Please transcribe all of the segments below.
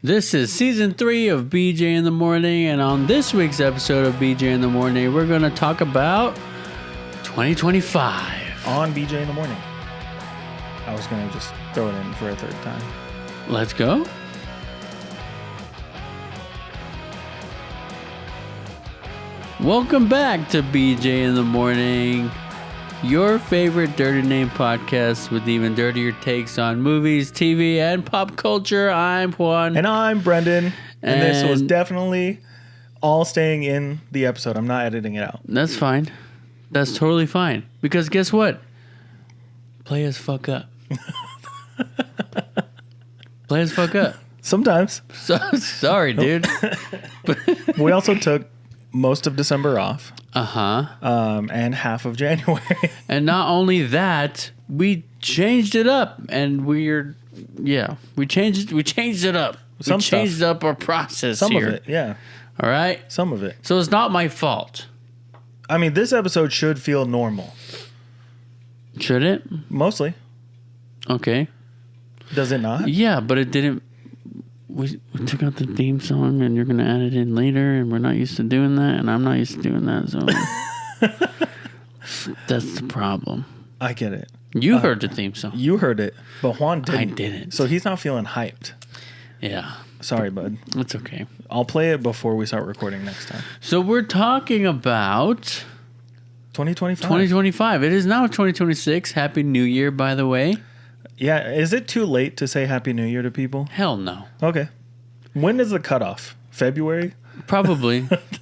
This is season 3 of BJ in the Morning, and on this week's episode of BJ in the Morning, we're going to talk about 2025. On BJ in the Morning. I was going to just throw it in for a third time. Let's go. Welcome back to BJ in the Morning, your favorite dirty name podcast with even dirtier takes on movies, TV, and pop culture. I'm Juan. And I'm Brendan. And this was definitely all staying in the episode. I'm not editing it out. That's fine. That's totally fine. Because guess what? Play as fuck up. Play as fuck up. Sometimes. Sorry, dude. We also took most of December off. And half of January. And not only that, we changed it up, and we changed it up. We changed up our process Some here. of it, yeah. All right? Some of it. So it's not my fault. I mean, this episode should feel normal. Should it? Mostly. Okay. Does it not? Yeah, but it didn't. We took out the theme song, and you're going to add it in later, and we're not used to doing that, and I'm not used to doing that, so that's the problem. I get it. You heard the theme song. You heard it, but Juan didn't. I didn't. So he's not feeling hyped. Yeah. Sorry, bud. It's okay. I'll play it before we start recording next time. So we're talking about 2025. 2025. It is now 2026. Happy New Year, by the way. Yeah, is it too late to say Happy New Year to people? Hell no. Okay. When is the cutoff? February? Probably.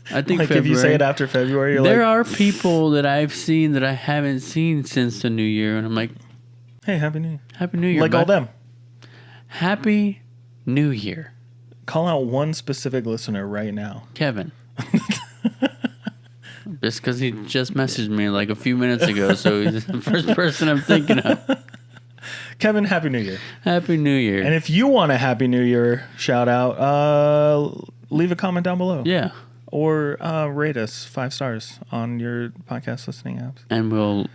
I think like February. If you say it after February, you're there like... are people that I've seen that I haven't seen since the New Year, and I'm like, hey, Happy New Year. Happy New Year, like bud. all them. Happy New Year. Call out one specific listener right now. Kevin. Just because he just messaged me like a few minutes ago, so he's the first person I'm thinking of. Kevin, Happy New Year. Happy New Year. And if you want a Happy New Year shout out, leave a comment down below. Yeah. Or rate us 5 stars on your podcast listening apps. And we'll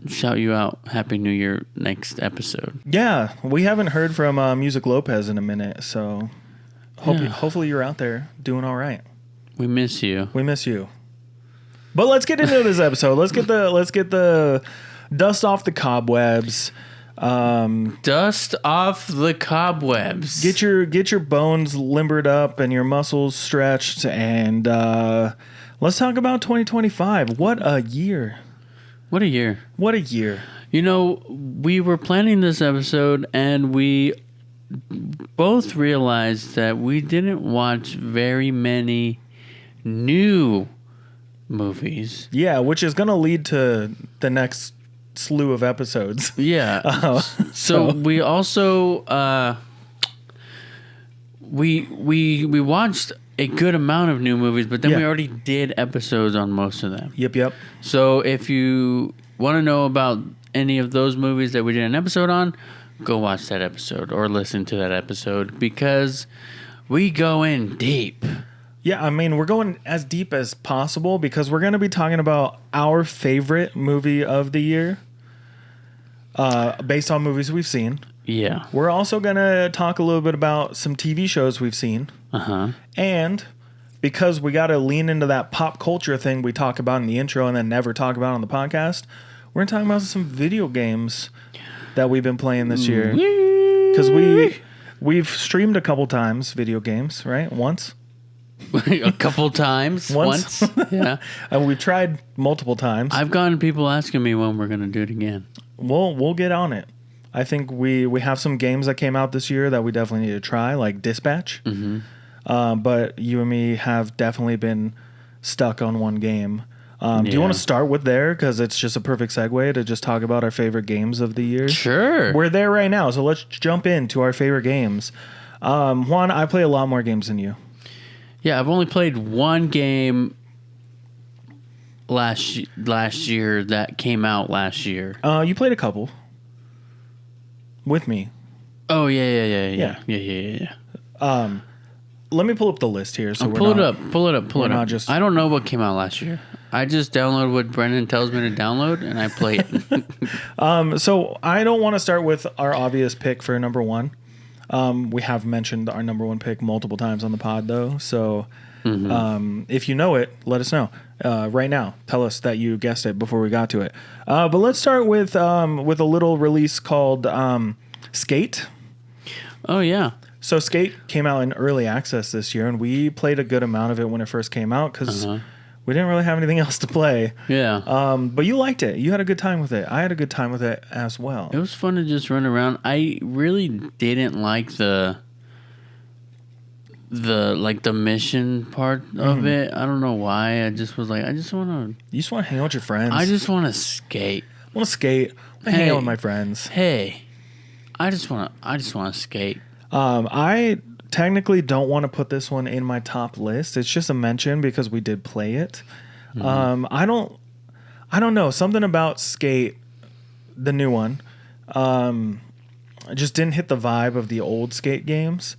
shout you out Happy New Year next episode. Yeah. We haven't heard from Music Lopez in a minute, so hopefully you're out there doing all right. We miss you. We miss you. But let's get into this episode. Let's get the dust off the cobwebs. Dust off the cobwebs. Get your bones limbered up and your muscles stretched, and let's talk about 2025. What a year. What a year. What a year. You know, we were planning this episode, and we both realized that we didn't watch very many new movies. Yeah, which is going to lead to the next slew of episodes. Yeah. So we also we watched a good amount of new movies, but then we already did episodes on most of them. Yep. So if you want to know about any of those movies that we did an episode on, go watch that episode or listen to that episode, because we go in deep. Yeah, I mean, we're going as deep as possible because we're going to be talking about our favorite movie of the year based on movies we've seen. Yeah. We're also going to talk a little bit about some TV shows we've seen. Uh-huh. And because we got to lean into that pop culture thing we talk about in the intro and then never talk about on the podcast, we're going to talk about some video games that we've been playing this year. Because we've streamed a couple times video games, right? Once. A couple times. Once. Yeah. And we've tried multiple times. I've gotten people asking me when we're going to do it again. We'll get on it. I think we have some games that came out this year that we definitely need to try, like Dispatch. Mm-hmm. But you and me have definitely been stuck on one game. Do you want to start with there? Because it's just a perfect segue to just talk about our favorite games of the year. Sure. We're there right now, so let's jump into our favorite games. Juan, I play a lot more games than you. Yeah, I've only played one game last year that came out last year. You played a couple with me. Oh yeah. Let me pull up the list here. So pull it up. Not just... I don't know what came out last year. I just download what Brendan tells me to download, and I play it. So I don't want to start with our obvious pick for number one. We have mentioned our number one pick multiple times on the pod, though. So if you know it, let us know right now. Tell us that you guessed it before we got to it. But let's start with a little release called Skate. Oh, yeah. So Skate came out in early access this year, and we played a good amount of it when it first came out because we didn't really have anything else to play. Yeah. But you liked it. You had a good time with it. I had a good time with it as well. It was fun to just run around. I really didn't like the mission part of it. I don't know why. I just was like, I just want to. You just want to hang out with your friends. I just want to skate. I want to skate. I want to hang out with my friends. Hey, I just want to skate. I technically don't want to put this one in my top list. It's just a mention because we did play it. I don't know. Something about Skate, the new one, just didn't hit the vibe of the old Skate games.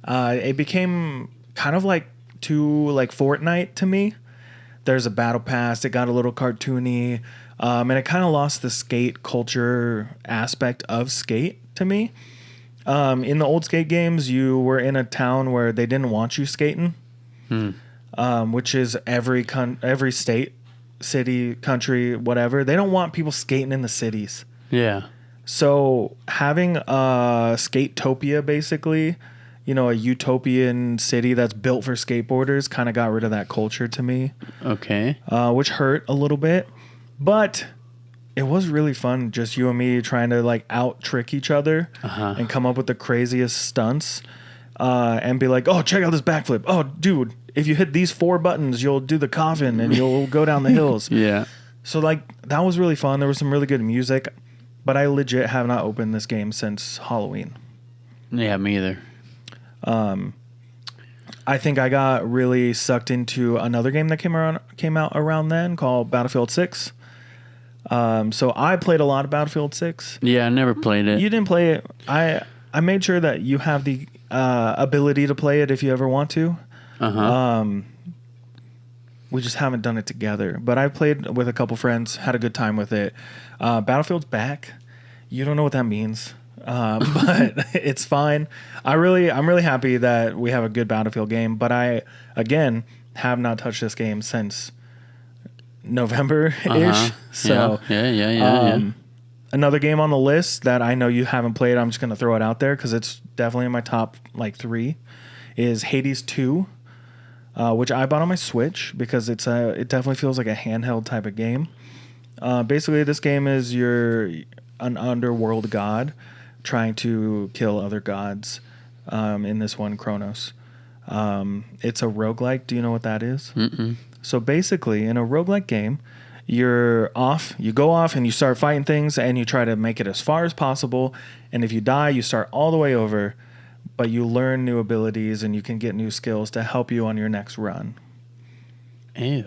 It became kind of like Fortnite to me. There's a battle pass. It got a little cartoony, and it kind of lost the skate culture aspect of Skate to me. In the old Skate games, you were in a town where they didn't want you skating, which is every state, city, country, whatever. They don't want people skating in the cities. Yeah. So having a Skatopia, basically, a utopian city that's built for skateboarders, kind of got rid of that culture to me. Okay. Which hurt a little bit, but it was really fun, just you and me trying to out trick each other and come up with the craziest stunts, and be like, oh, check out this backflip. Oh, dude, if you hit these 4 buttons, you'll do the coffin and you'll go down the hills. Yeah. So that was really fun. There was some really good music, but I legit have not opened this game since Halloween. Yeah, me either. I think I got really sucked into another game that came out around then called Battlefield 6. So I played a lot of Battlefield 6. Yeah, I never played it. You didn't play it. I made sure that you have the ability to play it if you ever want to. We just haven't done it together. But I played with a couple friends, had a good time with it. Battlefield's back. You don't know what that means. But it's fine. I'm really happy that we have a good Battlefield game. But I, again, have not touched this game since November-ish. So yeah. Another game on the list that I know you haven't played, I'm just going to throw it out there because it's definitely in my top 3, is Hades 2, which I bought on my Switch because it definitely feels like a handheld type of game. Basically, this game is you're an underworld god trying to kill other gods, in this one, Kronos. It's a roguelike. Do you know what that is? Mm-mm. So basically, in a roguelike game, you go off and you start fighting things and you try to make it as far as possible. And if you die, you start all the way over, but you learn new abilities and you can get new skills to help you on your next run. Ew.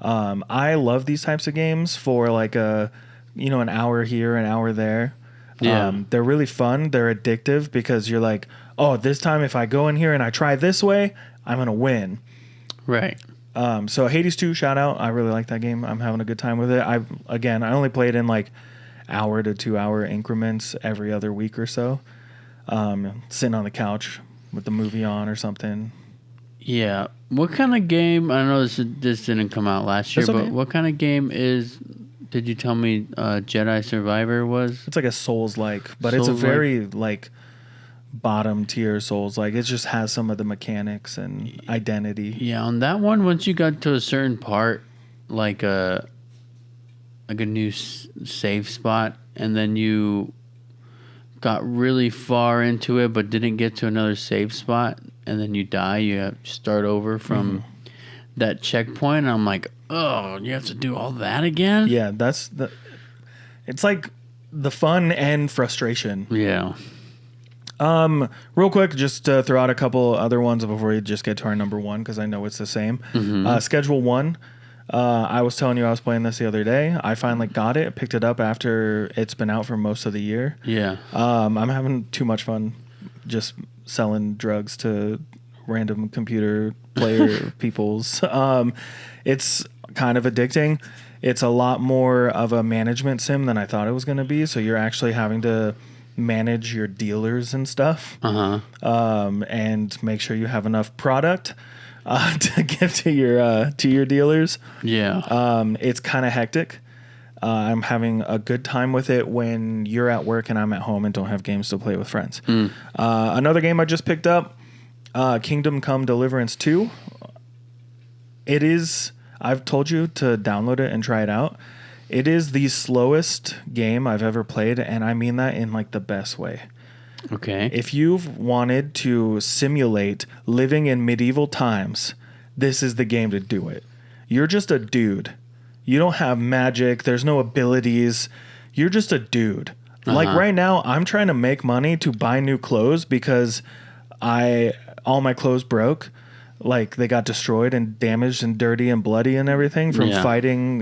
I love these types of games for an hour here, an hour there. Yeah. They're really fun. They're addictive because you're like, oh, this time if I go in here and I try this way, I'm going to win. Right. So Hades 2, shout out. I really like that game. I'm having a good time with it. I only play it in hour to 2 hour increments every other week or so. Sitting on the couch with the movie on or something. Yeah. What kind of game? I know this didn't come out last year, okay. But what kind of game did you tell me Jedi Survivor was? It's like a Souls-like, but it's a very bottom tier Souls. It just has some of the mechanics and identity. Yeah, on that one, once you got to a certain part, like a new save spot, and then you got really far into it but didn't get to another save spot, and then you die, you have to start over from that checkpoint. And I'm like, oh, you have to do all that again? Yeah, it's like the fun and frustration. Yeah. Real quick, just to throw out a couple other ones before we just get to our number one, because I know it's the same. Schedule 1. I was telling you I was playing this the other day. I finally got it. Picked it up after it's been out for most of the year. Yeah. I'm having too much fun just selling drugs to random computer player peoples. It's kind of addicting. It's a lot more of a management sim than I thought it was going to be. So you're actually having to manage your dealers and stuff, and make sure you have enough product to give to your dealers. Yeah. It's kind of hectic. I'm having a good time with it when you're at work and I'm at home and don't have games to play with friends. Another game I just picked up, Kingdom Come Deliverance 2. It is, I've told you to download it and try it out. It is the slowest game I've ever played, and I mean that in like the best way. Okay. If you've wanted to simulate living in medieval times, this is the game to do it. You're just a dude. You don't have magic. There's no abilities. You're just a dude. Like right now, I'm trying to make money to buy new clothes because all my clothes broke. Like they got destroyed and damaged and dirty and bloody and everything from fighting,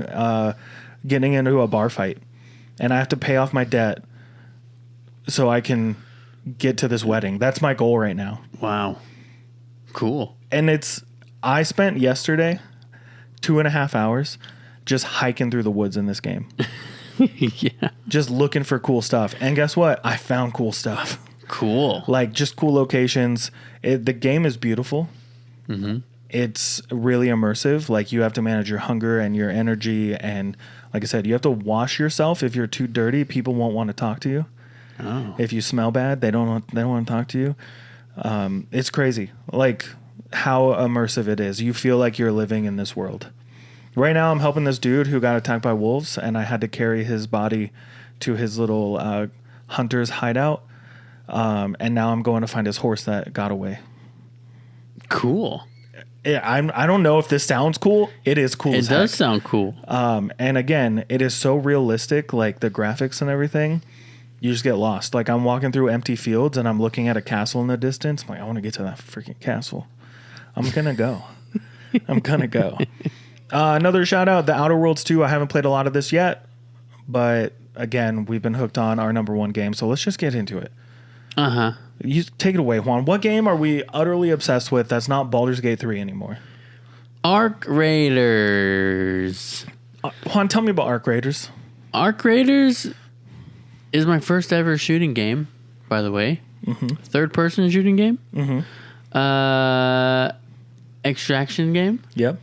getting into a bar fight. And I have to pay off my debt so I can get to this wedding. That's my goal right now. Wow. Cool. And I spent yesterday 2.5 hours just hiking through the woods in this game. Yeah. Just looking for cool stuff. And guess what? I found cool stuff. Cool. Like just cool locations. The game is beautiful. It's really immersive. Like you have to manage your hunger and your energy. And like I said, you have to wash yourself. If you're too dirty, people won't want to talk to you. Oh. If you smell bad, they don't want to talk to you. It's crazy. Like how immersive it is. You feel like you're living in this world. Right now, I'm helping this dude who got attacked by wolves, and I had to carry his body to his little hunter's hideout. And now I'm going to find his horse that got away. Cool. Yeah, I don't know if this sounds cool. It is cool. It does sound cool. And again, it is so realistic, like the graphics and everything. You just get lost. Like I'm walking through empty fields, and I'm looking at a castle in the distance. I'm like, I want to get to that freaking castle. I'm gonna go. I'm gonna go. Another shout out, The Outer Worlds 2. I haven't played a lot of this yet, but again, we've been hooked on our number one game, so let's just get into it. You take it away, Juan. What game are we utterly obsessed with that's not Baldur's Gate 3 anymore? Arc Raiders. Juan, tell me about Arc Raiders. Arc Raiders is my first ever shooting game, by the way. Third person shooting game. Extraction game. Yep.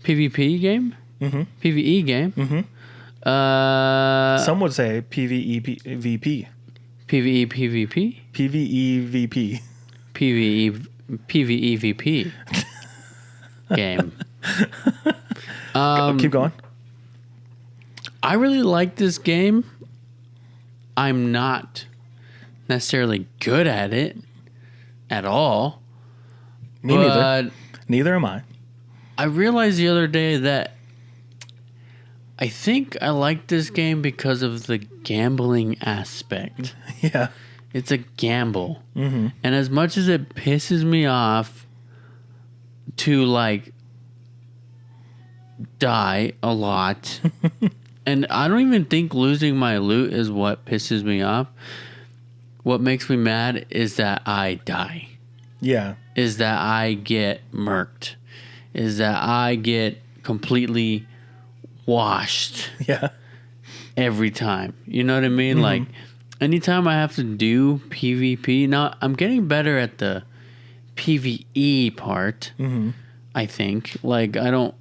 PvP game. PvE game. Some would say PvE PvE PvP. PvE PvEVP game. Keep going. I really like this game. I'm not necessarily good at it at all. Me neither. Neither am I. I realized the other day that I think I like this game because of the gambling aspect. Yeah. It's a gamble. And as much as it pisses me off to like die a lot, and I don't even think losing my loot is what pisses me off. What makes me mad is that I die. Yeah. Is that I get murked. Is that I get completely washed. Yeah. Every time. You know what I mean? Like, anytime I have to do PvP, now I'm getting better at the PvE part, I think. Like, I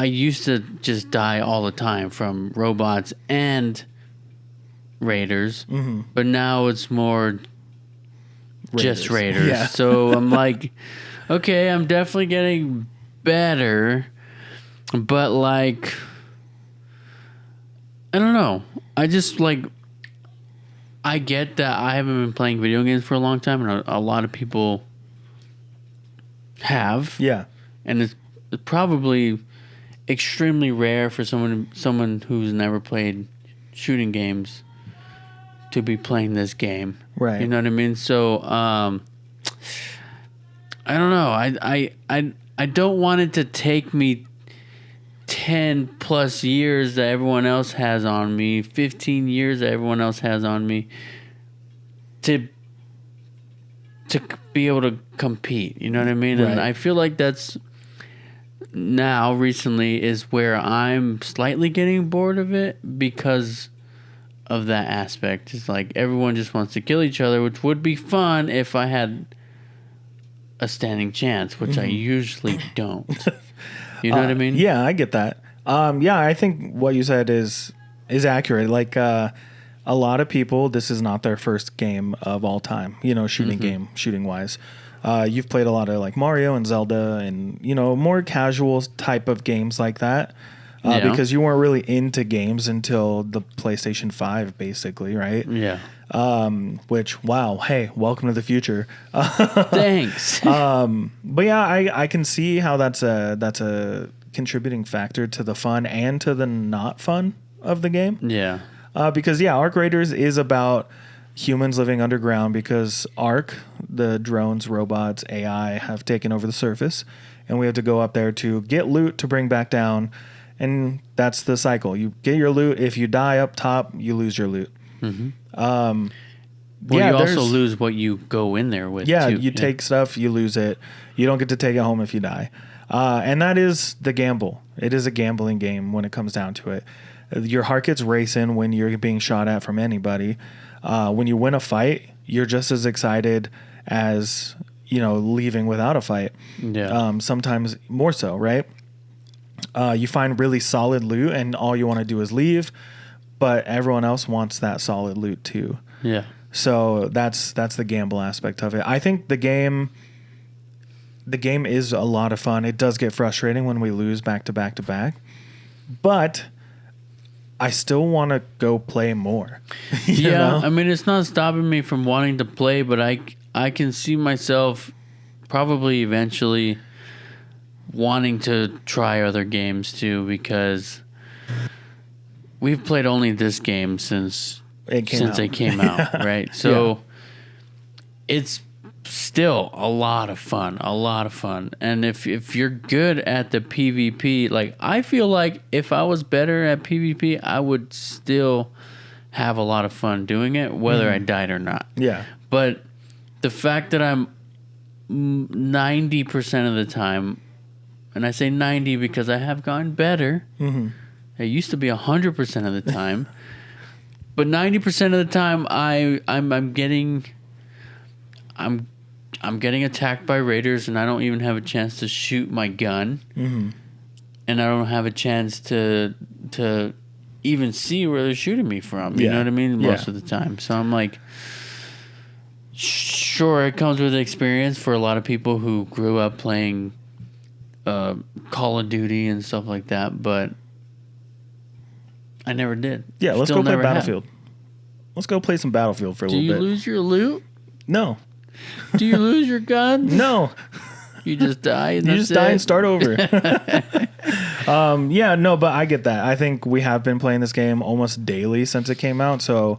used to just die all the time from robots and raiders, but now it's more just raiders. Yeah. So I'm like, okay, I'm definitely getting better, but like, I don't know. I just like, I get that I haven't been playing video games for a long time, and a lot of people have. Yeah. And it's probably extremely rare for someone who's never played shooting games to be playing this game. Right. You know what I mean? So, I don't know. I don't want it to take me 10 plus years that everyone else has on me, 15 years that everyone else has on me to be able to compete. You know what I mean? Right. And I feel like that's recently is where I'm slightly getting bored of it because of that aspect. It's like everyone just wants to kill each other, which would be fun if I had a standing chance, which I usually don't. You know what I mean? Yeah, I get that. Yeah, I think what you said is accurate. Like a lot of people, this is not their first game of all time. Shooting wise. You've played a lot of like Mario and Zelda, and more casual type of games like that. Because you weren't really into games until the PlayStation 5, basically, right? Yeah. Which, wow, hey, welcome to the future. Thanks. But yeah, I can see how that's a contributing factor to the fun and to the not fun of the game. Yeah. Because Ark Raiders is about humans living underground because Ark, the drones, robots, AI have taken over the surface, and we have to go up there to get loot to bring back down. And that's the cycle. You get your loot. If you die up top, you lose your loot. Mm-hmm. You also lose what you go in there with. Yeah, too. You take stuff, you lose it. You don't get to take it home if you die. And that is the gamble. It is a gambling game when it comes down to it. Your heart gets racing when you're being shot at from anybody. When you win a fight, you're just as excited as leaving without a fight. Yeah. Sometimes more so, right? You find really solid loot, and all you want to do is leave, but everyone else wants that solid loot too. Yeah. So that's the gamble aspect of it. I think the game is a lot of fun. It does get frustrating when we lose back to back to back, but I still want to go play more. Yeah, I mean, it's not stopping me from wanting to play, but I can see myself probably eventually wanting to try other games too, because we've played only this game since it came out, right? So it's still a lot of fun. And if you're good at the PvP, like I feel like if I was better at PvP, I would still have a lot of fun doing it, whether I died or not. Yeah. But the fact that I'm 90% of the time, and I say 90 because I have gotten better. Mm-hmm. It used to be 100% of the time, but 90% of the time I'm getting attacked by raiders, and I don't even have a chance to shoot my gun, and I don't have a chance to even see where they're shooting me from. You know what I mean? Most of the time, so I'm like, sure, it comes with experience for a lot of people who grew up playing Call of Duty and stuff like that, but I never did. Yeah, let's go play Battlefield. Let's go play some Battlefield for a little bit. Do you lose your loot? No. Do you lose your guns? No. You just die and die and start over. But I get that. I think we have been playing this game almost daily since it came out, so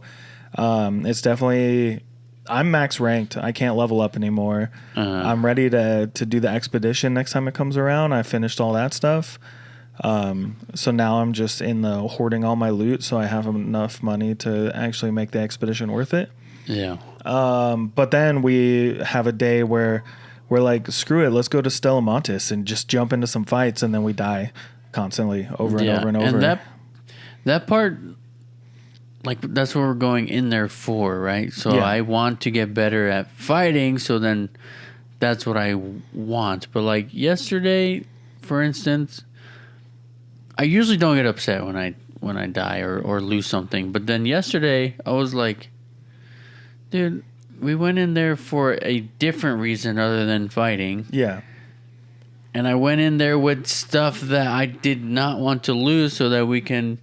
it's definitely... I'm max ranked. I can't level up anymore. I'm ready to do the expedition next time it comes around. I finished all that stuff. So now I'm just in the hoarding all my loot so I have enough money to actually make the expedition worth it. Yeah. But then we have a day where we're like, screw it, let's go to Stella Montis and just jump into some fights, and then we die constantly over and over and over. And that part... Like, that's what we're going in there for, right? So I want to get better at fighting, so then that's what I want. But, like, yesterday, for instance, I usually don't get upset when I die or lose something. But then yesterday, I was like, dude, we went in there for a different reason other than fighting. Yeah. And I went in there with stuff that I did not want to lose so that we can...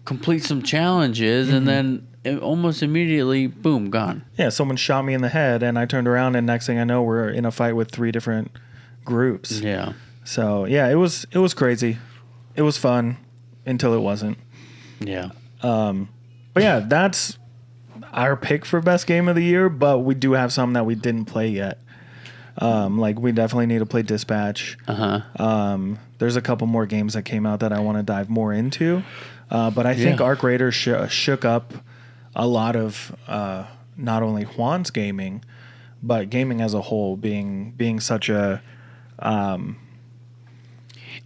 complete some challenges, and then almost immediately, boom, gone. Yeah, someone shot me in the head, and I turned around, and next thing I know, we're in a fight with 3 different groups. Yeah. So yeah, it was crazy. It was fun until it wasn't. Yeah. But yeah, that's our pick for best game of the year. But we do have some that we didn't play yet. Like we definitely need to play Dispatch. There's a couple more games that came out that I want to dive more into. But I think Ark Raiders shook up a lot of not only Juan's gaming, but gaming as a whole, being such a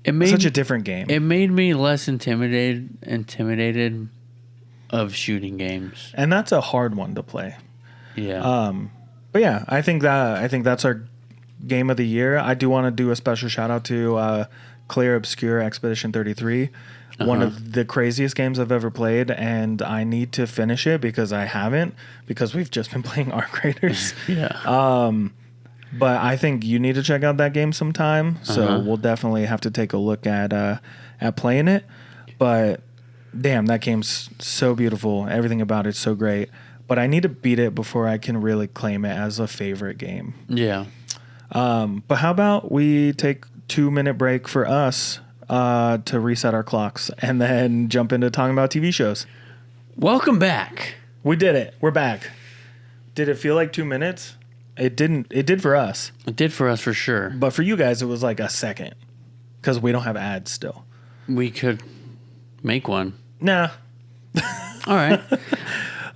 such a different game. It made me less intimidated of shooting games. And that's a hard one to play. Yeah. But yeah, I think that's our game of the year. I do want to do a special shout out to Clear Obscure Expedition 33. One of the craziest games I've ever played, and I need to finish it because I haven't, because we've just been playing Arc Raiders. Yeah. But I think you need to check out that game sometime. So we'll definitely have to take a look at playing it. But damn, that game's so beautiful. Everything about it's so great. But I need to beat it before I can really claim it as a favorite game. Yeah. But how about we take 2-minute break for us to reset our clocks and then jump into talking about TV shows. Welcome back. We did it. We're back. Did it feel like 2 minutes? It didn't. It did for us. It did for us for sure. But for you guys, it was like a second because we don't have ads still. We could make one. Nah. All right.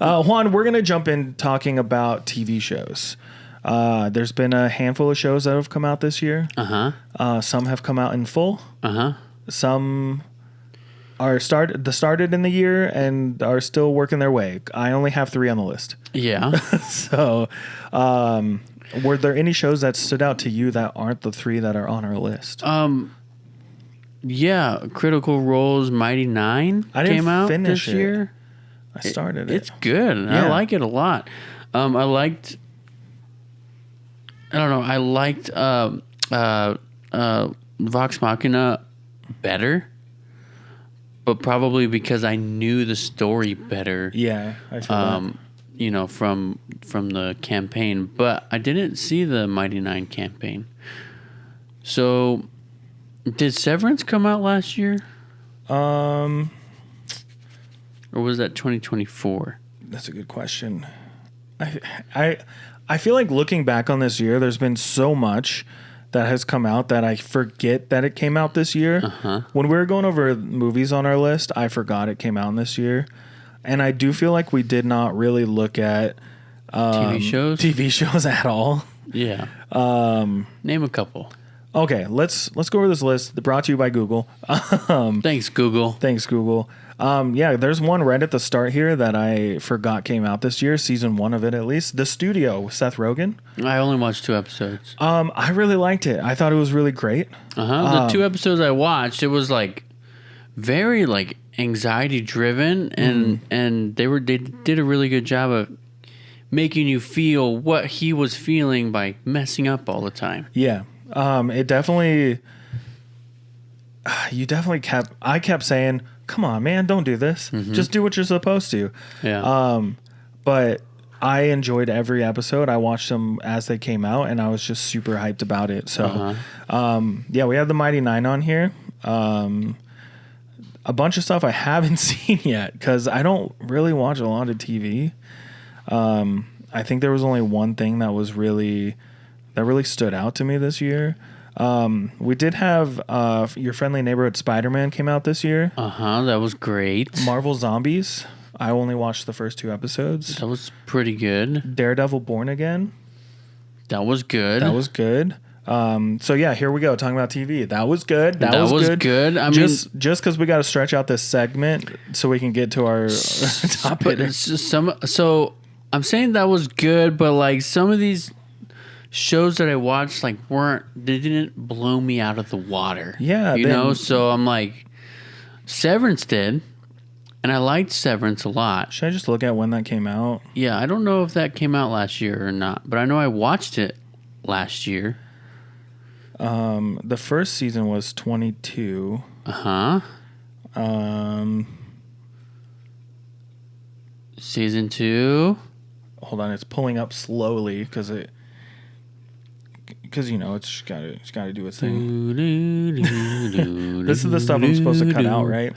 Juan, we're going to jump in talking about TV shows. There's been a handful of shows that have come out this year. Some have come out in full. Some are started in the year and are still working their way. I only have 3 on the list. Yeah. So, were there any shows that stood out to you that aren't the 3 that are on our list? Yeah. Critical Role's Mighty Nine came out this year. I started it. It's good. Yeah. I like it a lot. I liked Vox Machina better, but probably because I knew the story better. Yeah, I feel that. You know, from the campaign, but I didn't see the Mighty Nine campaign. So, did Severance come out last year? Or was that 2024? That's a good question. I feel like looking back on this year, there's been so much that has come out that I forget that it came out this year. When we were going over movies on our list, I forgot it came out this year. And I do feel like we did not really look at TV shows at all. Yeah. Name a couple. Okay, let's go over this list. Brought to you by Google. Thanks, Google. Thanks, Google. Yeah, there's one right at the start here that I forgot came out this year, season 1 of it at least. The Studio with Seth Rogen. I only watched 2 episodes. I really liked it. I thought it was really great. The 2 episodes I watched, it was like very like anxiety driven, and they did a really good job of making you feel what he was feeling by messing up all the time. Yeah. It definitely, I kept saying, come on, man, don't do this. Just do what you're supposed to. Yeah. But I enjoyed every episode. I watched them as they came out, and I was just super hyped about it. So, yeah, we have the Mighty Nine on here. A bunch of stuff I haven't seen yet because I don't really watch a lot of TV. I think there was only one thing that really stood out to me this year. We did have Your Friendly Neighborhood Spider-Man came out this year. That was great. Marvel Zombies. I only watched the first 2 episodes. That was pretty good. Daredevil Born Again. That was good. So yeah, here we go talking about TV. That was good. That was good. I mean, just because we got to stretch out this segment so we can get to our top hitter. So I'm saying that was good, but like some of these shows that I watched like they didn't blow me out of the water. Yeah, you know. So I'm like, Severance did, and I liked Severance a lot. Should I just look at when that came out? Yeah, I don't know if that came out last year or not, but I know I watched it last year. The first season was 22. Season 2. Hold on, it's pulling up slowly because you know it's got to do its thing. This is the stuff I'm supposed to cut out, right?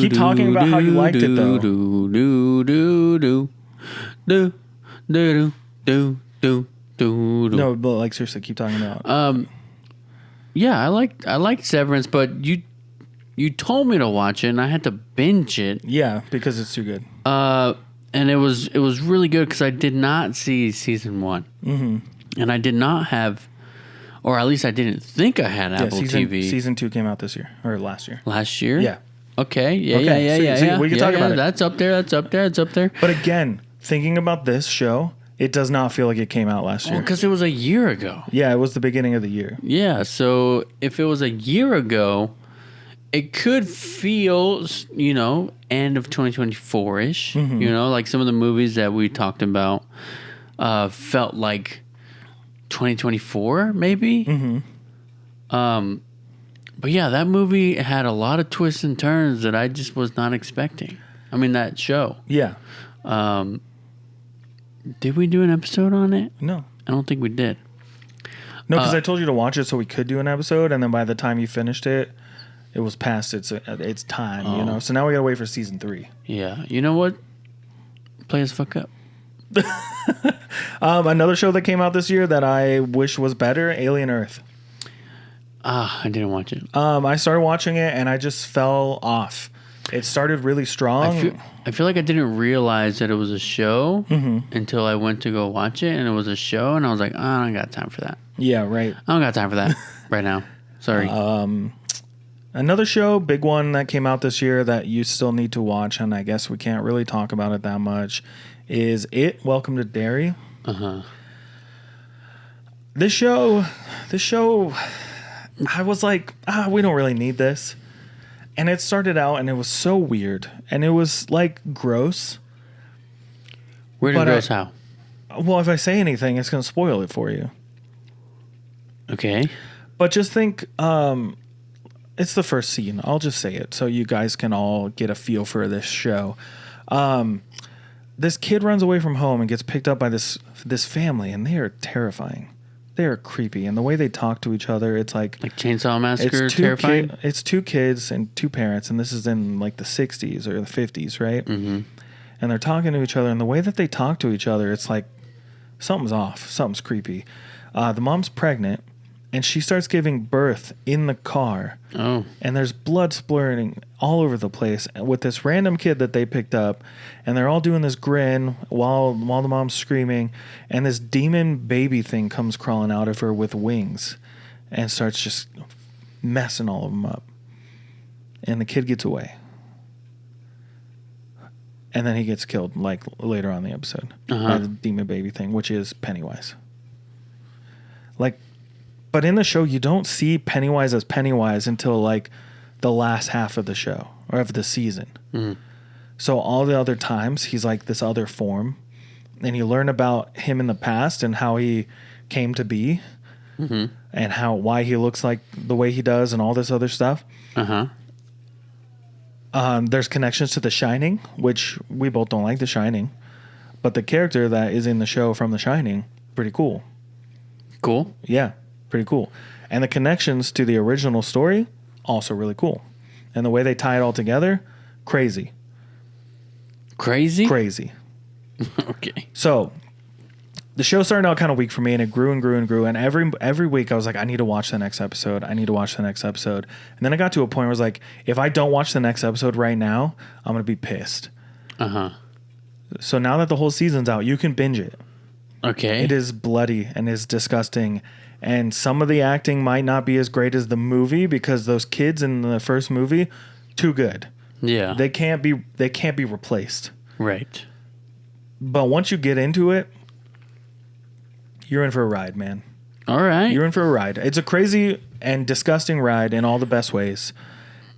Keep talking about how you liked it though. No, but like seriously, keep talking about. Yeah, I liked Severance, but you told me to watch it, and I had to binge it. Yeah, because it's too good. And it was really good because I did not see season 1, and I did not have or at least I didn't think I had Apple TV. Season 2 came out this year or last year. Last year? Yeah. Okay. Yeah. We can talk about it. That's up there. But again, thinking about this show, it does not feel like it came out last year. Because it was a year ago. Yeah, it was the beginning of the year. Yeah. So if it was a year ago, it could feel, end of 2024-ish. Mm-hmm. Like some of the movies that we talked about felt like 2024, maybe. Mm-hmm. But yeah, that movie had a lot of twists and turns that I just was not expecting. I mean, that show. Yeah. Did we do an episode on it? No. I don't think we did. No, because I told you to watch it so we could do an episode, and then by the time you finished it, it was past its time, So now we gotta wait for season 3. Yeah. You know what? Play us fuck up. Another show that came out this year that I wish was better, Alien Earth. I didn't watch it. I started watching it and I just fell off. It started really strong. I feel like I didn't realize that it was a show until I went to go watch it, and it was a show, and I was like, I don't got time for that. Yeah, right. I don't got time for that right now. Sorry. Another show, big one that came out this year that you still need to watch, and I guess we can't really talk about it that much, is It, Welcome to Derry. This show, I was like, we don't really need this. And it started out and it was so weird. And it was like gross. Weird and gross how? Well, if I say anything, it's going to spoil it for you. Okay. But just think, it's the first scene. I'll just say it so you guys can all get a feel for this show. This kid runs away from home and gets picked up by this family, and they are terrifying. They are creepy, and the way they talk to each other, it's like Chainsaw Massacre, terrifying. It's 2 kids and 2 parents, and this is in like the 60s or the 50s, right? Mm-hmm. And they're talking to each other, and the way that they talk to each other, it's like something's off, something's creepy. The mom's pregnant, and she starts giving birth in the car. Oh. And there's blood splurting all over the place with this random kid that they picked up, and they're all doing this grin while the mom's screaming, and this demon baby thing comes crawling out of her with wings and starts just messing all of them up. And the kid gets away. And then he gets killed like later on in the episode by the demon baby thing, which is Pennywise. But in the show, you don't see Pennywise as Pennywise until like the last half of the show or of the season. Mm-hmm. So all the other times, he's like this other form, and you learn about him in the past and how he came to be, and why he looks like the way he does, and all this other stuff. There's connections to The Shining, which we both don't like The Shining, but the character that is in the show from The Shining, pretty cool. Cool. Yeah. Pretty cool. And the connections to the original story, also really cool. And the way they tie it all together, crazy. Crazy? Crazy. Okay. So, the show started out kind of weak for me, and it grew and grew and grew. And every week I was like, I need to watch the next episode. I need to watch the next episode. And then I got to a point where I was like, if I don't watch the next episode right now, I'm going to be pissed. So now that the whole season's out, you can binge it. Okay. It is bloody and is disgusting. And some of the acting might not be as great as the movie because those kids in the first movie, too good. Yeah. They can't be replaced. Right. But once you get into it, you're in for a ride, man. All right. You're in for a ride. It's a crazy and disgusting ride in all the best ways.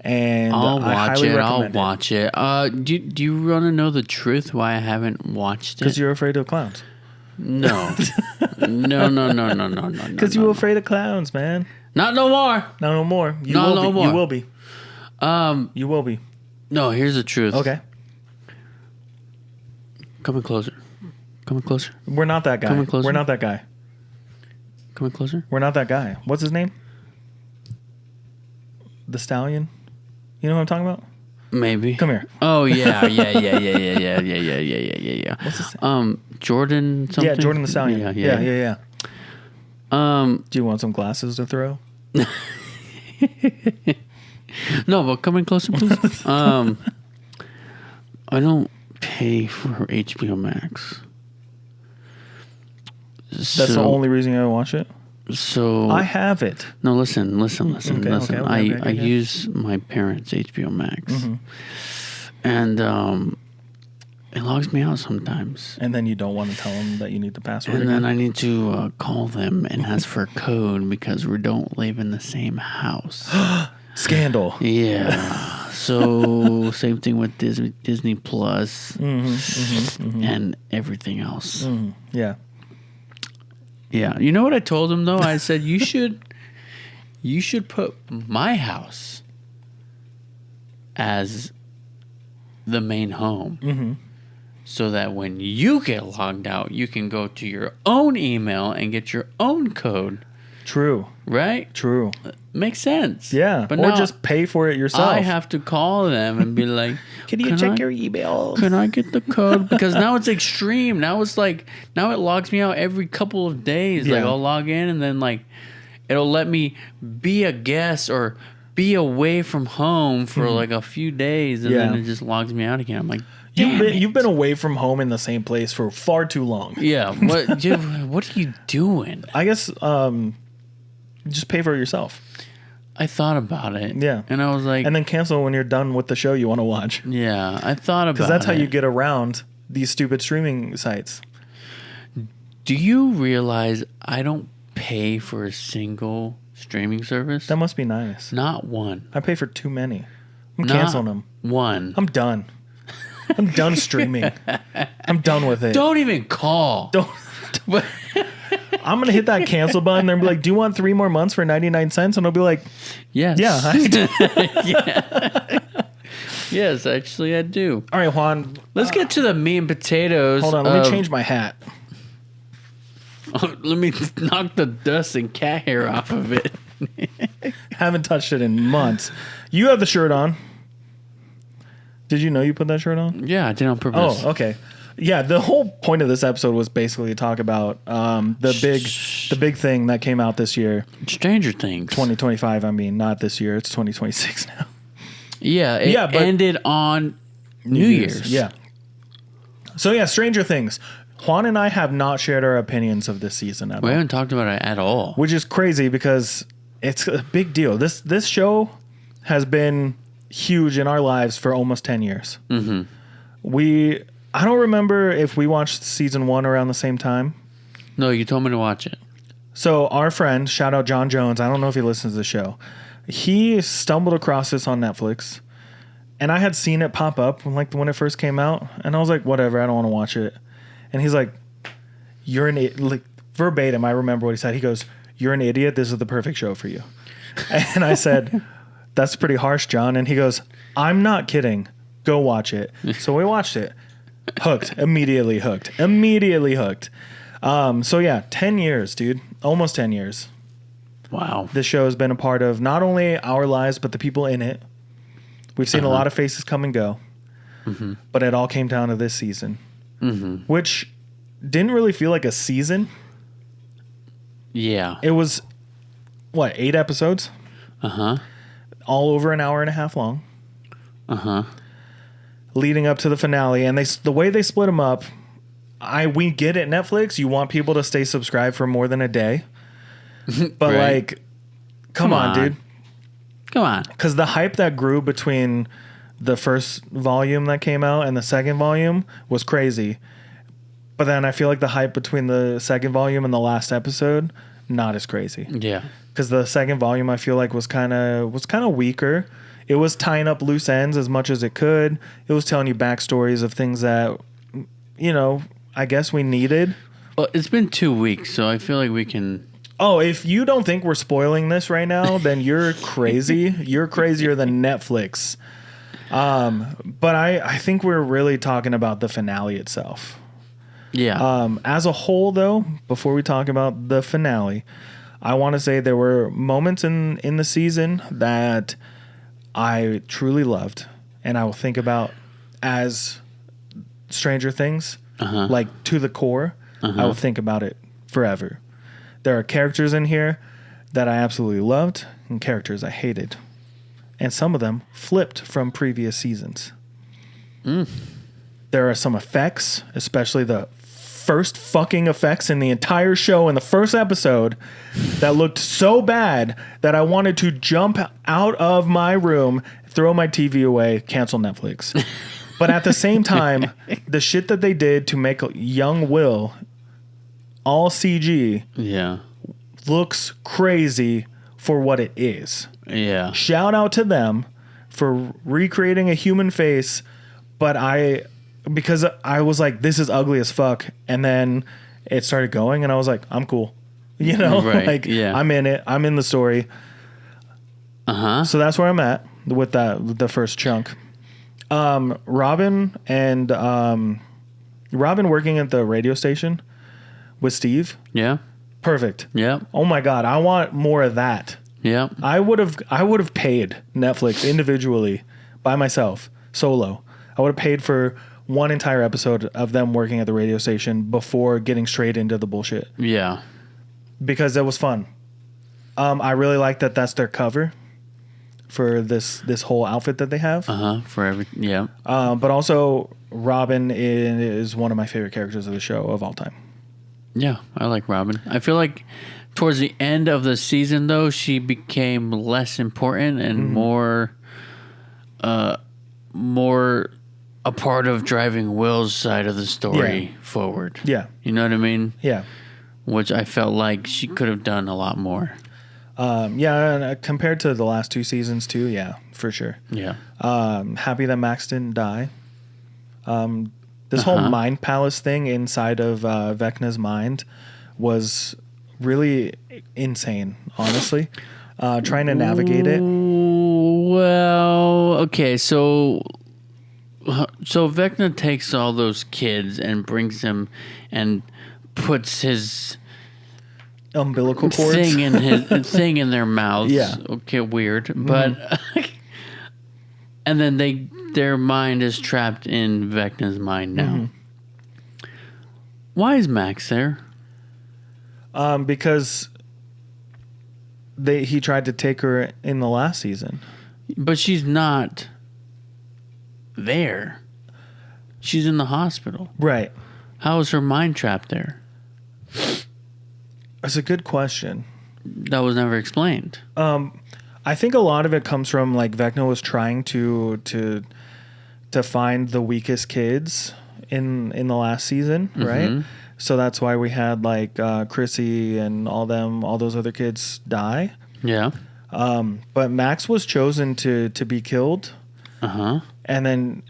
And I'll watch it. I'll watch it. Do you want to know the truth why I haven't watched it? Because you're afraid of clowns. No. No. Because you were afraid of clowns, man. Not no more. Not no more. You will be. You will be. No, here's the truth. Okay. Coming closer. We're not that guy. Coming closer. We're not that guy. Coming closer. We're not that guy. What's his name? The Stallion? You know what I'm talking about? Maybe. Come here. Oh yeah. What's his name? Jordan something? Yeah, Jordan the Stallion. Yeah. Do you want some glasses to throw? No, but coming closer, please. I don't pay for HBO Max. That's the only reason I watch it? So I have it. no, listen. Okay. I use my parents' HBO Max, Mm-hmm. and it logs me out sometimes. And then you don't want to tell them that you need the password. And again? then I need to call them and ask for a code because we don't live in the same house. Scandal. Yeah. So same thing with Disney Plus and everything else. Yeah. Yeah. You know what I told him though? I said you should put my house as the main home. So that when you get logged out, you can go to your own email and get your own code. True. Right? True. Makes sense. Yeah. But or now just pay for it yourself. I have to call them and be like, Can you check your email? Can I get the code? Because now it's extreme. Now it logs me out every couple of days. Yeah. Like I'll log in and then like it'll let me be a guest or be away from home for like a few days and then it just logs me out again. I'm like, You've been away from home in the same place for far too long. yeah. What are you doing? I guess just pay for it yourself. I thought about it. Yeah. And I was like, And then cancel when you're done with the show you want to watch. yeah, I thought about it. Because that's how you get around these stupid streaming sites. Do you realize I don't pay for a single streaming service? That must be nice. Not one. I pay for too many. I'm Not canceling them. One. I'm done. I'm done streaming. I'm done with it. Don't even call. Don't. I'm going to hit that cancel button and be like, do you want 3 more months for 99 cents? And I'll be like, Yes. yeah. Yeah. Yes, actually, I do. All right, Juan. Let's get to the meat and potatoes. Hold on. Let me change my hat. Let me knock the dust and cat hair off of it. Haven't touched it in months. You have the shirt on. Did you know you put that shirt on? Yeah, I did on purpose. Oh, okay. Yeah, the whole point of this episode was basically to talk about the big thing that came out this year. Stranger Things. 2025, I mean, not this year. It's 2026 now. Yeah, it but ended on New Year's. Yeah. So, yeah, Stranger Things. Juan and I have not shared our opinions of this season at We all. haven't talked about it at all. Which is crazy because it's a big deal. This show has been huge in our lives for almost 10 years. Mm-hmm. I don't remember if we watched season 1 around the same time. No, you told me to watch it. So our friend, shout out John Jones, I don't know if he listens to the show. He stumbled across this on Netflix, and I had seen it pop up when it first came out, and I was like, whatever, I don't want to watch it. And he's like, you're an idiot. Like, verbatim, I remember what he said. He goes, you're an idiot. This is the perfect show for you. And I said, that's pretty harsh, John. And he goes, I'm not kidding. Go watch it. So we watched it. Hooked. Immediately hooked. So yeah, 10 years, dude. Almost 10 years. Wow. This show has been a part of not only our lives, but the people in it. We've seen a lot of faces come and go. Mm-hmm. But it all came down to this season. Mm-hmm. Which didn't really feel like a season. Yeah. It was, 8 episodes? Uh-huh. All over an hour and a half long. Uh-huh. Leading up to the finale. And the way they split them up, we get it, Netflix. You want people to stay subscribed for more than a day. But Right. come on, dude. Come on. Because the hype that grew between the first volume that came out and the second volume was crazy. But then I feel like the hype between the second volume and the last episode, not as crazy. Yeah. Because the second volume I feel like was kind of weaker. It was tying up loose ends as much as it could. It was telling you backstories of things that, I guess we needed. Well, it's been 2 weeks, so I feel like we can... Oh, if you don't think we're spoiling this right now, then you're crazy. You're crazier than Netflix. But I think we're really talking about the finale itself. Yeah. As a whole, though, before we talk about the finale, I want to say there were moments in the season that I truly loved, and I will think about as Stranger Things, like to the core. I will think about it forever. There are characters in here that I absolutely loved and characters I hated. And some of them flipped from previous seasons. There are some effects, especially the first fucking effects in the entire show in the first episode that looked so bad that I wanted to jump out of my room, throw my TV away, cancel Netflix. But at the same time, the shit that they did to make young Will all CG looks crazy for what it is. Yeah. Shout out to them for recreating a human face, but because I was like, this is ugly as fuck, and then it started going, and I was like, I'm cool. You know? Right, like, yeah. I'm in it. I'm in the story. Uh-huh. So that's where I'm at with the first chunk. Robin working at the radio station with Steve. Yeah. Perfect. Yeah. Oh my God. I want more of that. Yeah. I would have paid Netflix individually by myself, solo. I would have paid for one entire episode of them working at the radio station before getting straight into the bullshit. Yeah. Because it was fun. I really like that that's their cover for this whole outfit that they have. For every yeah. But also Robin is one of my favorite characters of the show of all time. Yeah, I like Robin. I feel like towards the end of the season, though, she became less important and more a part of driving Will's side of the story forward. Yeah. You know what I mean? Yeah. Which I felt like she could have done a lot more. And compared to the last two seasons too, yeah, for sure. Yeah. Happy that Max didn't die. This whole mind palace thing inside of Vecna's mind was really insane, honestly. Trying to navigate it. Well, okay, so Vecna takes all those kids and brings them and puts his Umbilical cords. thing in their mouths. Yeah. Okay, weird, but and then their mind is trapped in Vecna's mind now. Why is Max there? Because he tried to take her in the last season. But she's not there. She's in the hospital. Right. How is her mind trapped there? That's a good question. That was never explained. I think a lot of it comes from like Vecna was trying to find the weakest kids in the last season, right? So that's why we had like Chrissy and all those other kids die. Yeah. But Max was chosen to be killed. And then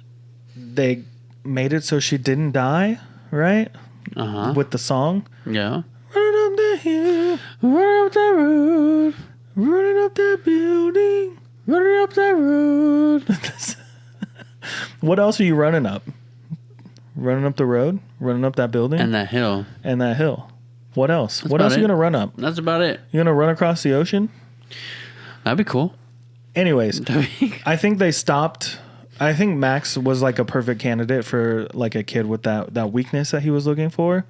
they made it so she didn't die, right? With the song. Yeah. Running up the hill, Running up that road, running up that building. running up that road. What else are you running up? Running up the road? Running up that building? And that hill. And that hill. What else? What about else are you it. going to run up? That's about it. You going to run across the ocean? That'd be cool. Anyways, I think they stopped. I think Max was like a perfect candidate for like a kid with that weakness that he was looking for.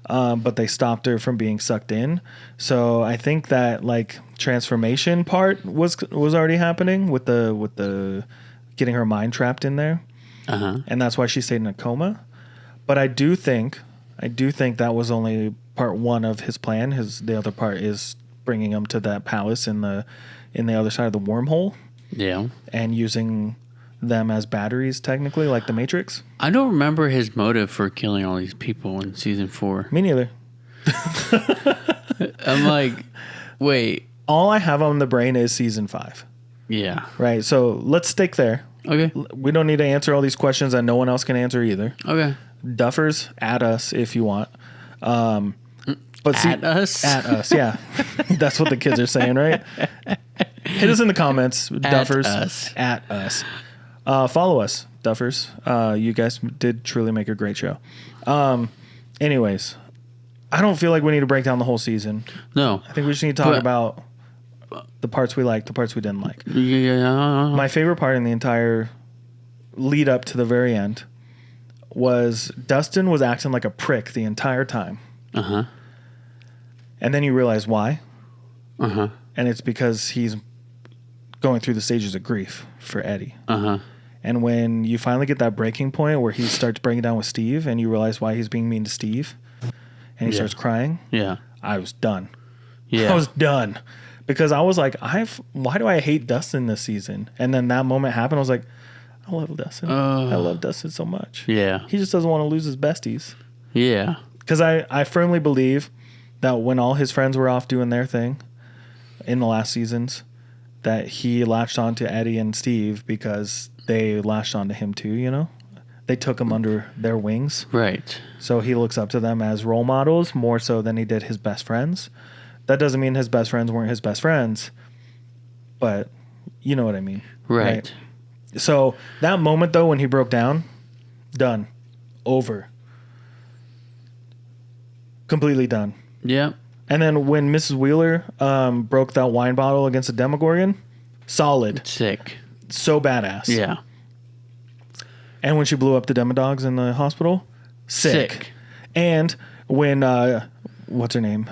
But they stopped her from being sucked in. So I think that like transformation part was already happening with the getting her mind trapped in there. And that's why she stayed in a coma. But I do think that was only part one of his plan. The other part is bringing him to that palace in the other side of the wormhole. Yeah. And using them as batteries, technically, like the Matrix. I don't remember his motive for killing all these people in season 4. Me neither. I'm like, wait. All I have on the brain is season 5. Yeah. Right. So let's stick there. Okay. We don't need to answer all these questions that no one else can answer either. Okay. Duffers, at us if you want. But At us? At us, yeah. That's what the kids are saying, right? Hit us in the comments, Duffers. At us. Follow us, Duffers. You guys did truly make a great show. Anyways, I don't feel like we need to break down the whole season. No. I think we just need to talk about the parts we liked, the parts we didn't like. Yeah. My favorite part in the entire lead up to the very end was Dustin was acting like a prick the entire time. And then you realize why. And it's because he's going through the stages of grief for Eddie. And when you finally get that breaking point where he starts breaking down with Steve and you realize why he's being mean to Steve and he starts crying, I was done. I was done. Because I was like, why do I hate Dustin this season? And then that moment happened. I was like, I love Dustin. I love Dustin so much. Yeah. He just doesn't want to lose his besties. Yeah. Because I firmly believe that when all his friends were off doing their thing in the last seasons, that he latched on to Eddie and Steve because they latched on to him too, you know? They took him under their wings. Right. So he looks up to them as role models more so than he did his best friends. That doesn't mean his best friends weren't his best friends, but you know what I mean. Right. So that moment, though, when he broke down, done. Over. Completely done. Yeah. And then when Mrs. Wheeler broke that wine bottle against a Demogorgon, solid. Sick. So badass. Yeah. And when she blew up the Demodogs in the hospital, sick. And when... what's her name?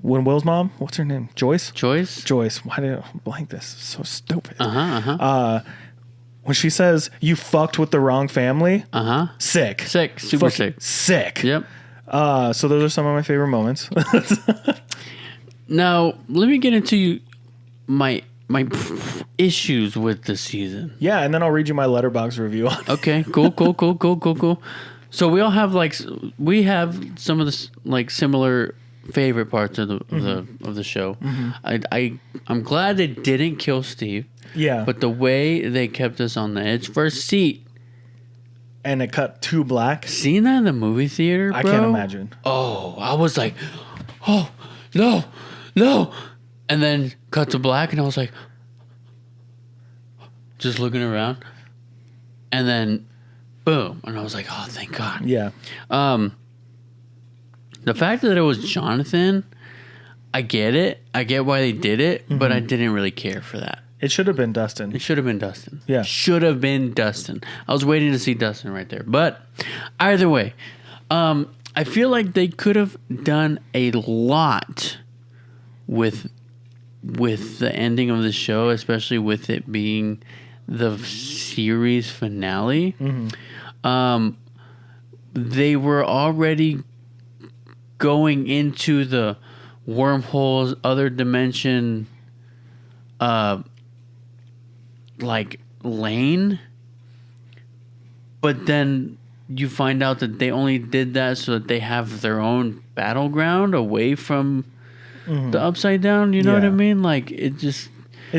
When Will's mom, what's her name? Joyce? Joyce. Why did I blank this? So stupid. When she says, you fucked with the wrong family, sick. Super sick. Sick. Yep. So those are some of my favorite moments. Now, let me get into my issues with this season. Yeah, and then I'll read you my Letterboxd review on it. Okay, cool. So we all have we have some of the similar favorite parts of the show. I'm glad they didn't kill Steve. Yeah. But the way they kept us on the edge for a seat. And it cut to black. Seeing that in the movie theater, bro, I can't imagine. Oh, I was like, oh, no. And then cut to black and I was like, just looking around. And then boom. And I was like, oh, thank God. Yeah. The fact that it was Jonathan, I get it. I get why they did it, but I didn't really care for that. It should have been Dustin. Yeah. Should have been Dustin. I was waiting to see Dustin right there. But either way, I feel like they could have done a lot with the ending of the show, especially with it being the series finale. They were already going into the wormholes, other dimension, lane, but then you find out that they only did that so that they have their own battleground away from the Upside Down. You know what I mean? Like it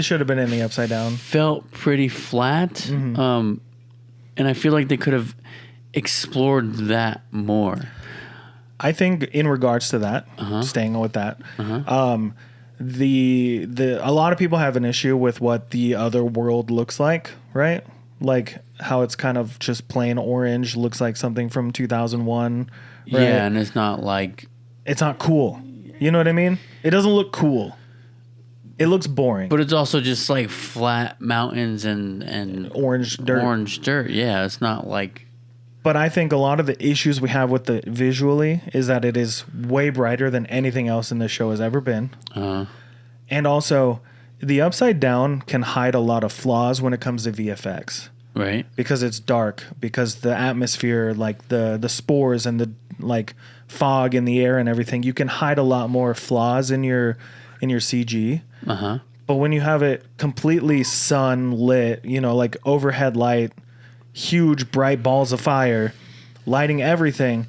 should have been in the Upside Down. Felt pretty flat. And I feel like they could have explored that more. I think in regards to that, staying with that, a lot of people have an issue with what the other world looks like, right? Like how it's kind of just plain orange, looks like something from 2001. Right? Yeah, and it's not cool. You know what I mean? It doesn't look cool. It looks boring. But it's also just like flat mountains and orange dirt. Yeah, it's not like... But I think a lot of the issues we have with it visually is that it is way brighter than anything else in this show has ever been. And also, the Upside Down can hide a lot of flaws when it comes to VFX. Right. Because it's dark, because the atmosphere, like the spores and the fog in the air and everything, you can hide a lot more flaws in your CG. But when you have it completely sunlit, like overhead light, huge bright balls of fire lighting everything,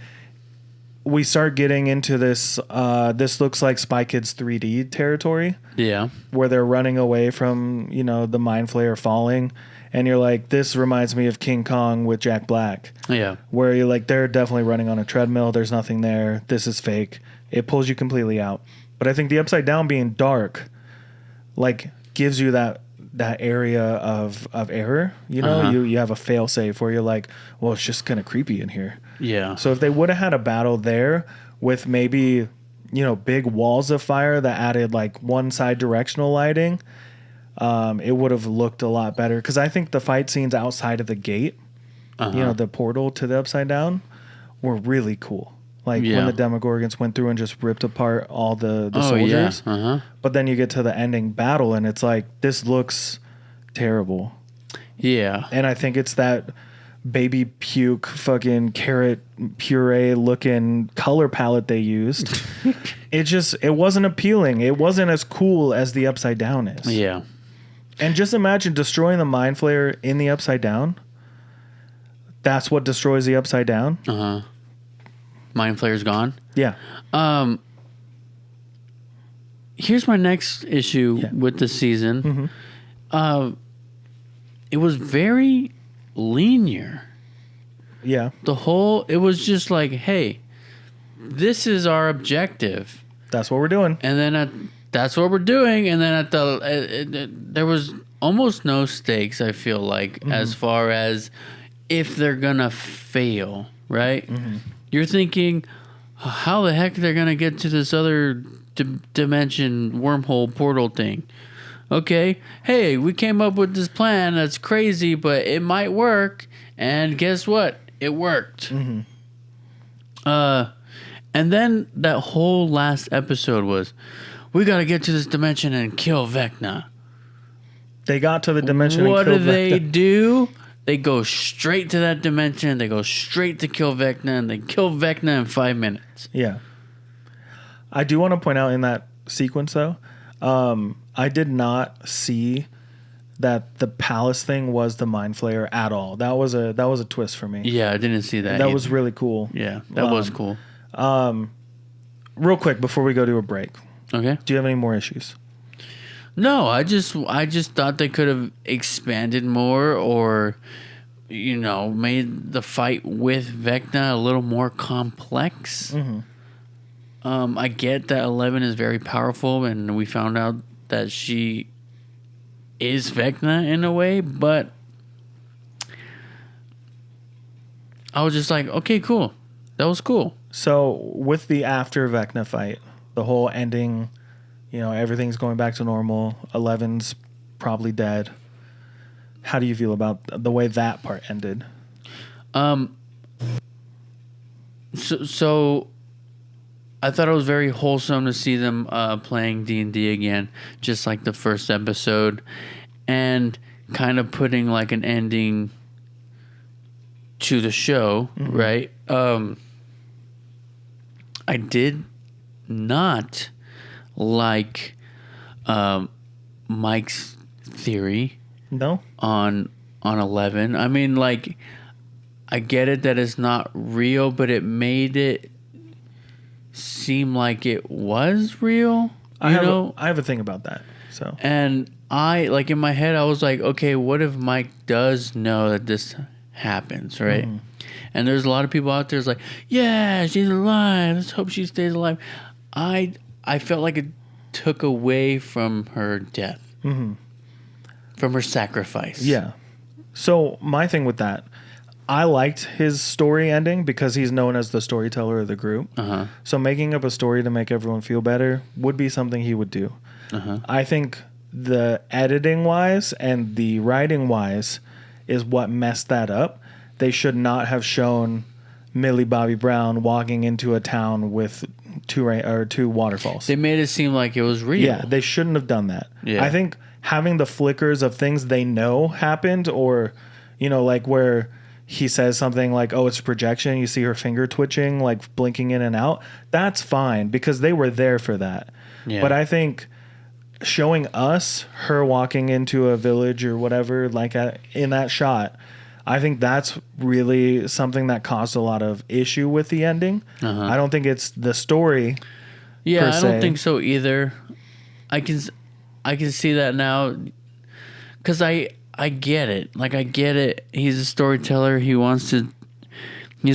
we start getting into this this looks like Spy Kids 3D territory. Yeah. Where they're running away from, the Mind Flayer falling, and you're like, this reminds me of King Kong with Jack Black. Yeah. Where you're like, they're definitely running on a treadmill, there's nothing there, this is fake. It pulls you completely out. But I think the Upside Down being dark gives you that area of error. You have a fail safe where you're like, well, it's just kind of creepy in here. Yeah. So if they would have had a battle there with maybe big walls of fire that added one side directional lighting, it would have looked a lot better. Because I think the fight scenes outside of the gate, the portal to the Upside Down, were really cool. When the Demogorgons went through and just ripped apart all the soldiers. Yeah. But then you get to the ending battle and it's like, this looks terrible. Yeah. And I think it's that baby puke fucking carrot puree looking color palette they used. It wasn't appealing. It wasn't as cool as the Upside Down is. Yeah. And just imagine destroying the Mind Flayer in the Upside Down. That's what destroys the Upside Down. Uh-huh. Mind Flayer's gone. Yeah. Here's my next issue with the season. Mm-hmm. It was very linear. Yeah. It was just like, hey, this is our objective. That's what we're doing. And then that's what we're doing. And then there was almost no stakes, I feel like, as far as if they're going to fail, right? Mm-hmm. You're thinking, how the heck they're going to get to this other dimension wormhole portal thing? Okay, hey, we came up with this plan that's crazy, but it might work. And guess what? It worked. Mm-hmm. And then that whole last episode was, we got to get to this dimension and kill Vecna. They got to the dimension what and killed do they Vecna. do? They go straight to that dimension. They go straight to kill Vecna, and they kill Vecna in 5 minutes. Yeah. I do want to point out in that sequence, though, I did not see that the palace thing was the Mind Flayer at all. That was a twist for me. Yeah, I didn't see that. That either. was really cool. Yeah, that was cool. Real quick before we go to a break. Okay. Do you have any more issues? No, I just thought they could have expanded more, or made the fight with Vecna a little more complex. Mm-hmm. I get that 11 is very powerful, and we found out that she is Vecna in a way, but I was just like, okay, cool. That was cool. So with the after Vecna fight, the whole ending, everything's going back to normal. 11's probably dead. How do you feel about the way that part ended? So I thought it was very wholesome to see them playing D&D again, just like the first episode, and kind of putting like an ending to the show, mm-hmm. right? I did not like Mike's theory. No? On 11. I mean, like, I get it that it's not real, but it made it seem like it was real. I have a thing about that. So. And in my head, I was like, okay, what if Mike does know that this happens, right? Mm. And there's a lot of people out there that's like, yeah, she's alive. Let's hope she stays alive. I felt like it took away from her death. Mm-hmm. From her sacrifice. Yeah. So my thing with that, I liked his story ending because he's known as the storyteller of the group. Uh-huh. So making up a story to make everyone feel better would be something he would do. Uh-huh. I think the editing wise and the writing wise is what messed that up. They should not have shown Millie Bobby Brown walking into a town with two waterfalls. They made it seem like it was real. Yeah, they shouldn't have done that. Yeah. I think having the flickers of things they know happened, or, like where he says something like, oh, it's a projection, you see her finger twitching, like blinking in and out, that's fine because they were there for that. Yeah. But I think showing us her walking into a village or whatever, like in that shot, I think that's really something that caused a lot of issue with the ending. Uh-huh. I don't think it's the story. Yeah, I don't think so either. I can see that now, because I get it. Like, I get it. He's a storyteller. He's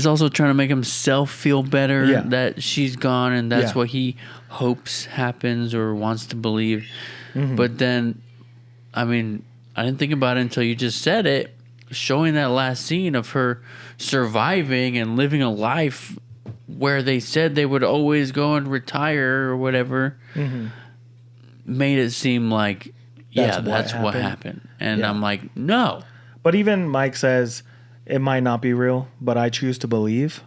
also trying to make himself feel better that she's gone, and that's what he hopes happens or wants to believe. Mm-hmm. But then, I mean, I didn't think about it until you just said it. Showing that last scene of her surviving and living a life where they said they would always go and retire or whatever. Mm-hmm. Made it seem like, that's what happened. And I'm like, no. But even Mike says, it might not be real, but I choose to believe.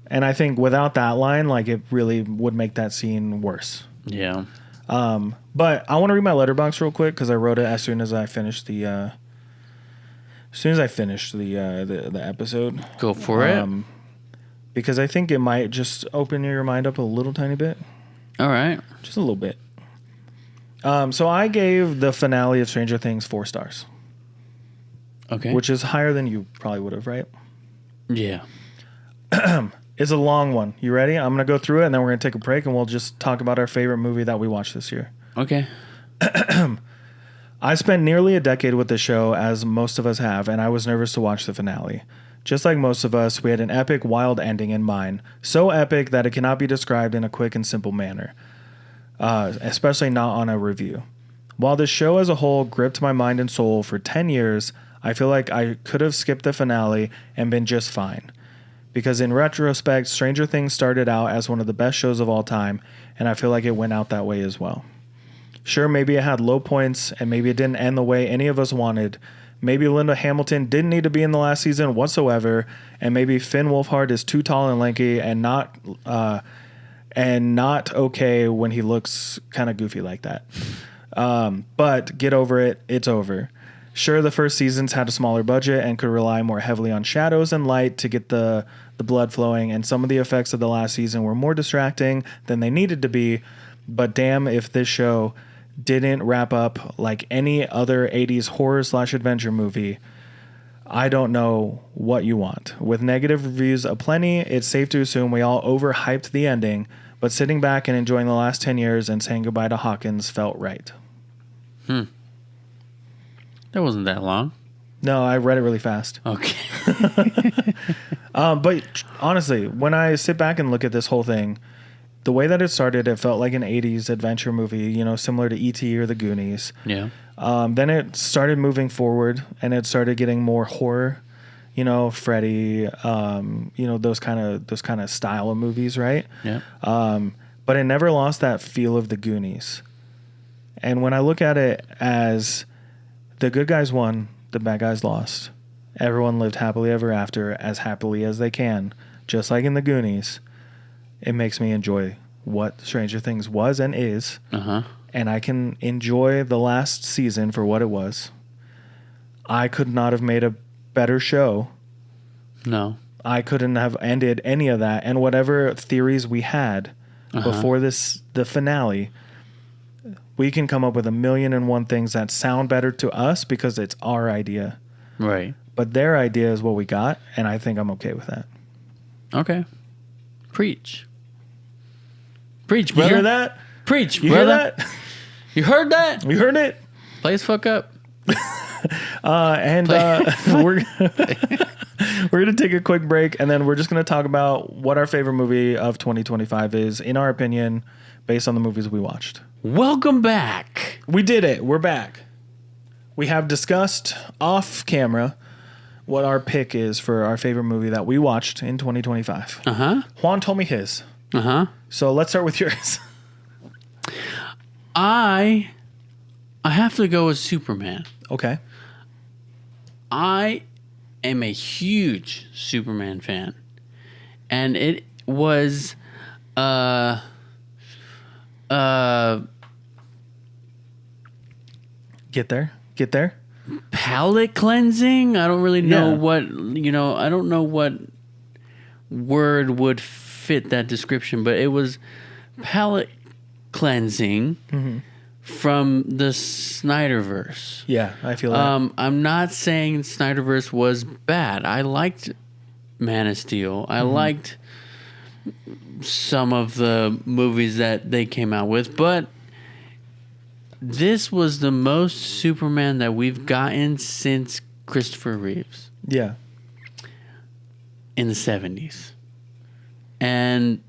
And I think without that line, like, it really would make that scene worse. Yeah. But I want to read my letterbox real quick because I wrote it as soon as I finished the as soon as I finish the episode. Go for it. Because I think it might just open your mind up a little tiny bit. All right. Just a little bit. So I gave the finale of Stranger Things 4 stars. Okay. Which is higher than you probably would have, right? Yeah. It's a long one. You ready? I'm going to go through it, and then we're going to take a break, and we'll just talk about our favorite movie that we watched this year. Okay. I spent nearly a decade with the show, as most of us have, and I was nervous to watch the finale. Just like most of us, we had an epic, wild ending in mind. So epic that it cannot be described in a quick and simple manner. Especially not on a review. While the show as a whole gripped my mind and soul for 10 years, I feel like I could have skipped the finale and been just fine. Because in retrospect, Stranger Things started out as one of the best shows of all time, and I feel like it went out that way as well. Sure, maybe it had low points, and maybe it didn't end the way any of us wanted. Maybe Linda Hamilton didn't need to be in the last season whatsoever, and maybe Finn Wolfhard is too tall and lanky and not okay when he looks kind of goofy like that. But get over it, it's over. Sure, the first seasons had a smaller budget and could rely more heavily on shadows and light to get the blood flowing, and some of the effects of the last season were more distracting than they needed to be, but damn if this show didn't wrap up like any other 80s horror/adventure movie. I don't know what you want. With negative reviews aplenty, it's safe to assume we all overhyped the ending, but sitting back and enjoying the last 10 years and saying goodbye to Hawkins felt right. That wasn't that long. No, I read it really fast. Okay. But honestly, when I sit back and look at this whole thing, the way that it started, it felt like an 80s adventure movie, similar to E.T. or The Goonies. Yeah. Then it started moving forward, and it started getting more horror, Freddy, those kind of style of movies, right? Yeah. But it never lost that feel of The Goonies. And when I look at it as the good guys won, the bad guys lost. Everyone lived happily ever after, as happily as they can, just like in The Goonies. It makes me enjoy what Stranger Things was and is. Uh-huh. And I can enjoy the last season for what it was. I could not have made a better show. No. I couldn't have ended any of that. And whatever theories we had before the finale, we can come up with 1,000,001 things that sound better to us because it's our idea. Right. But their idea is what we got, and I think I'm okay with that. Okay. Preach. Preach, brother. You hear that? Preach, You brother. hear that? You heard that? You heard it? Play as fuck up. We're going to take a quick break, and then we're just going to talk about what our favorite movie of 2025 is, in our opinion, based on the movies we watched. Welcome back. We did it. We're back. We have discussed off camera what our pick is for our favorite movie that we watched in 2025. Uh-huh. Juan told me his. Uh-huh. So let's start with yours. I have to go with Superman. Okay. I am a huge Superman fan. And it was Get there. palate cleansing. I don't really know Yeah. I don't know what word would fit that description, but it was palate cleansing from the Snyderverse. Yeah, I feel that. I'm not saying Snyderverse was bad. I liked Man of Steel. I liked some of the movies that they came out with, but this was the most Superman that we've gotten since Christopher Reeves Yeah. in the 70s. And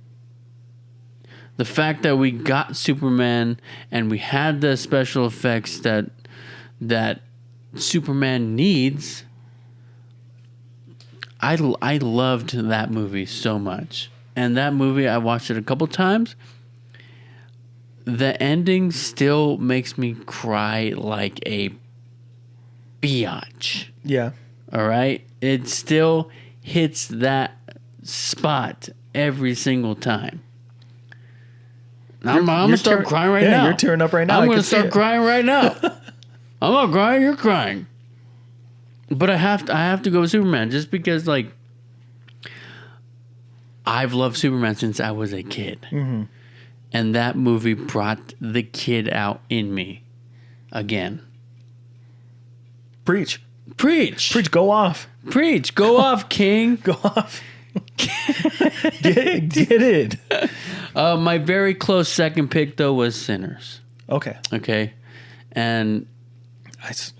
the fact that we got Superman and we had the special effects that Superman needs, I loved that movie so much. And that movie, I watched it a couple times. The ending still makes me cry like a biatch. Yeah. All right? It still hits that spot every single time. I'm going to start crying right now. You're tearing up right now. I'm going to start crying right now. I'm not crying, you're crying. But I have to go with Superman just because, like, I've loved Superman since I was a kid. Mm-hmm. And that movie brought the kid out in me again. Preach. Go off. Preach. Go off, King. Go off. Get it. My very close second pick, though, was Sinners. Okay. And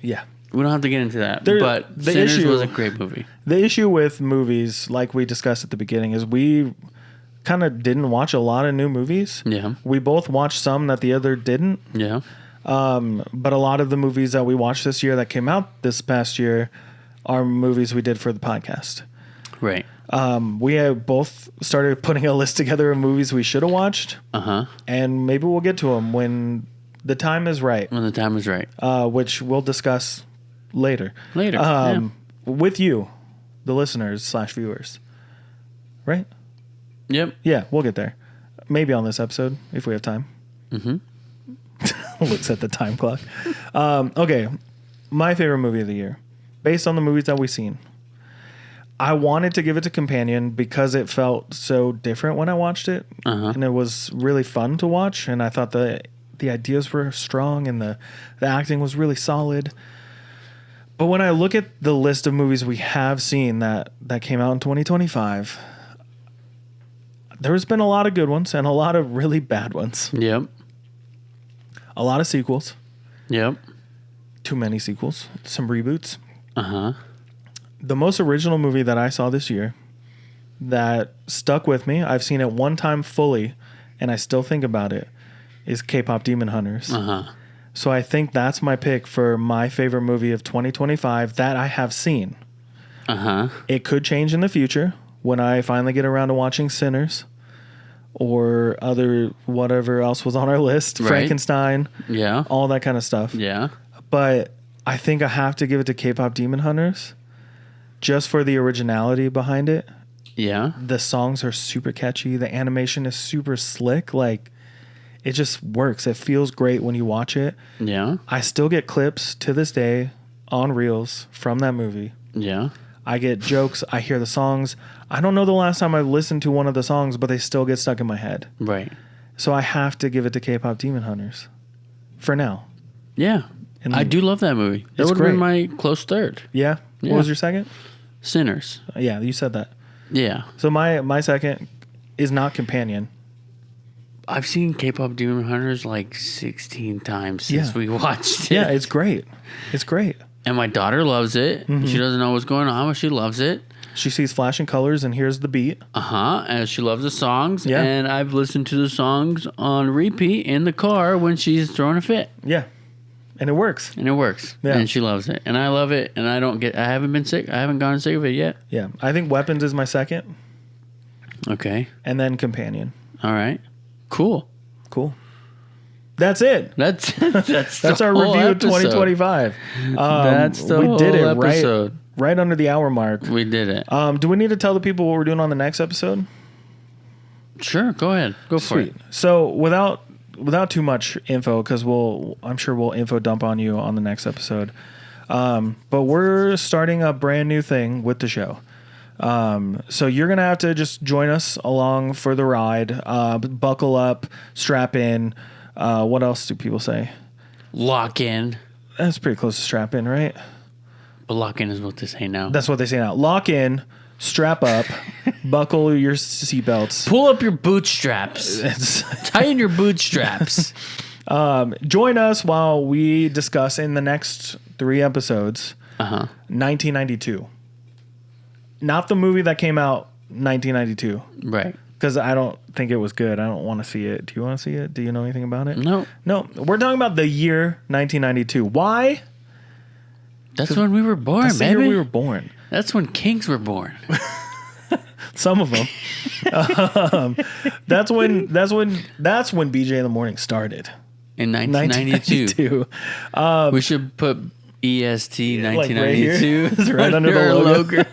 yeah. We don't have to get into that, but Sinners was a great movie. The issue with movies, like we discussed at the beginning, is we kind of didn't watch a lot of new movies. Yeah. We both watched some that the other didn't. Yeah. But a lot of the movies that we watched this year that came out this past year are movies we did for the podcast. Right. We have both started putting a list together of movies we should have watched. Uh-huh. And maybe we'll get to them when the time is right. When the time is right. Which we'll discuss later. With you, the listeners / viewers. Right? Yep. Yeah, we'll get there. Maybe on this episode, if we have time. Mm-hmm. Looks at the time clock. Okay. My favorite movie of the year. Based on the movies that we've seen. I wanted to give it to Companion because it felt so different when I watched it. Uh-huh. And it was really fun to watch. And I thought the ideas were strong and the acting was really solid. But when I look at the list of movies we have seen that came out in 2025... there's been a lot of good ones and a lot of really bad ones. Yep. A lot of sequels. Yep. Too many sequels. Some reboots. Uh-huh. The most original movie that I saw this year that stuck with me, I've seen it one time fully, and I still think about it, is K-Pop Demon Hunters. Uh-huh. So I think that's my pick for my favorite movie of 2025 that I have seen. Uh-huh. It could change in the future when I finally get around to watching Sinners. Or whatever else was on our list. Right. Frankenstein. Yeah. All that kind of stuff. Yeah. But I think I have to give it to K-Pop Demon Hunters. Just for the originality behind it. Yeah. The songs are super catchy. The animation is super slick. Like, it just works. It feels great when you watch it. Yeah. I still get clips to this day on Reels from that movie. Yeah. I get jokes. I hear the songs. I don't know the last time I listened to one of the songs, but they still get stuck in my head. Right. So I have to give it to K-Pop Demon Hunters. For now. Yeah. And I do love that movie. That would have been my close third. Yeah? What was your second? Sinners. Yeah, you said that. Yeah. So my second is not Companion. I've seen K-Pop Demon Hunters like 16 times since we watched it. Yeah, it's great. It's great. And my daughter loves it. Mm-hmm. She doesn't know what's going on, but she loves it. She sees flashing colors and hears the beat. Uh-huh. And she loves the songs. Yeah. And I've listened to the songs on repeat in the car when she's throwing a fit. Yeah. And it works. Yeah. And she loves it. And I love it. And I haven't been sick. I haven't gotten sick of it yet. Yeah. I think Weapons is my second. Okay. And then Companion. All right. Cool. That's it. That's our review of 2025. That's the whole episode. Right under the hour mark. We did it. Do we need to tell the people what we're doing on the next episode? Sure, go ahead. Go for it. So without too much info, because I'm sure we'll info dump on you on the next episode. But we're starting a brand new thing with the show. So you're gonna have to just join us along for the ride. Buckle up, strap in. What else do people say? Lock in. That's pretty close to strap in, right? But lock in is what they say now. That's what they say now. Lock in, strap up, buckle your seatbelts. Pull up your bootstraps. Tighten your bootstraps. Join us while we discuss in the next 3 episodes 1992. Not the movie that came out 1992. Right. Because I don't think it was good. I don't want to see it. Do you want to see it? Do you know anything about it? No. We're talking about the year 1992. Why? That's when we were born, That's baby. the year we were born. That's when kings were born. Some of them. That's when BJ in the Morning started. In 1992. We should put EST 1992 right under the logo.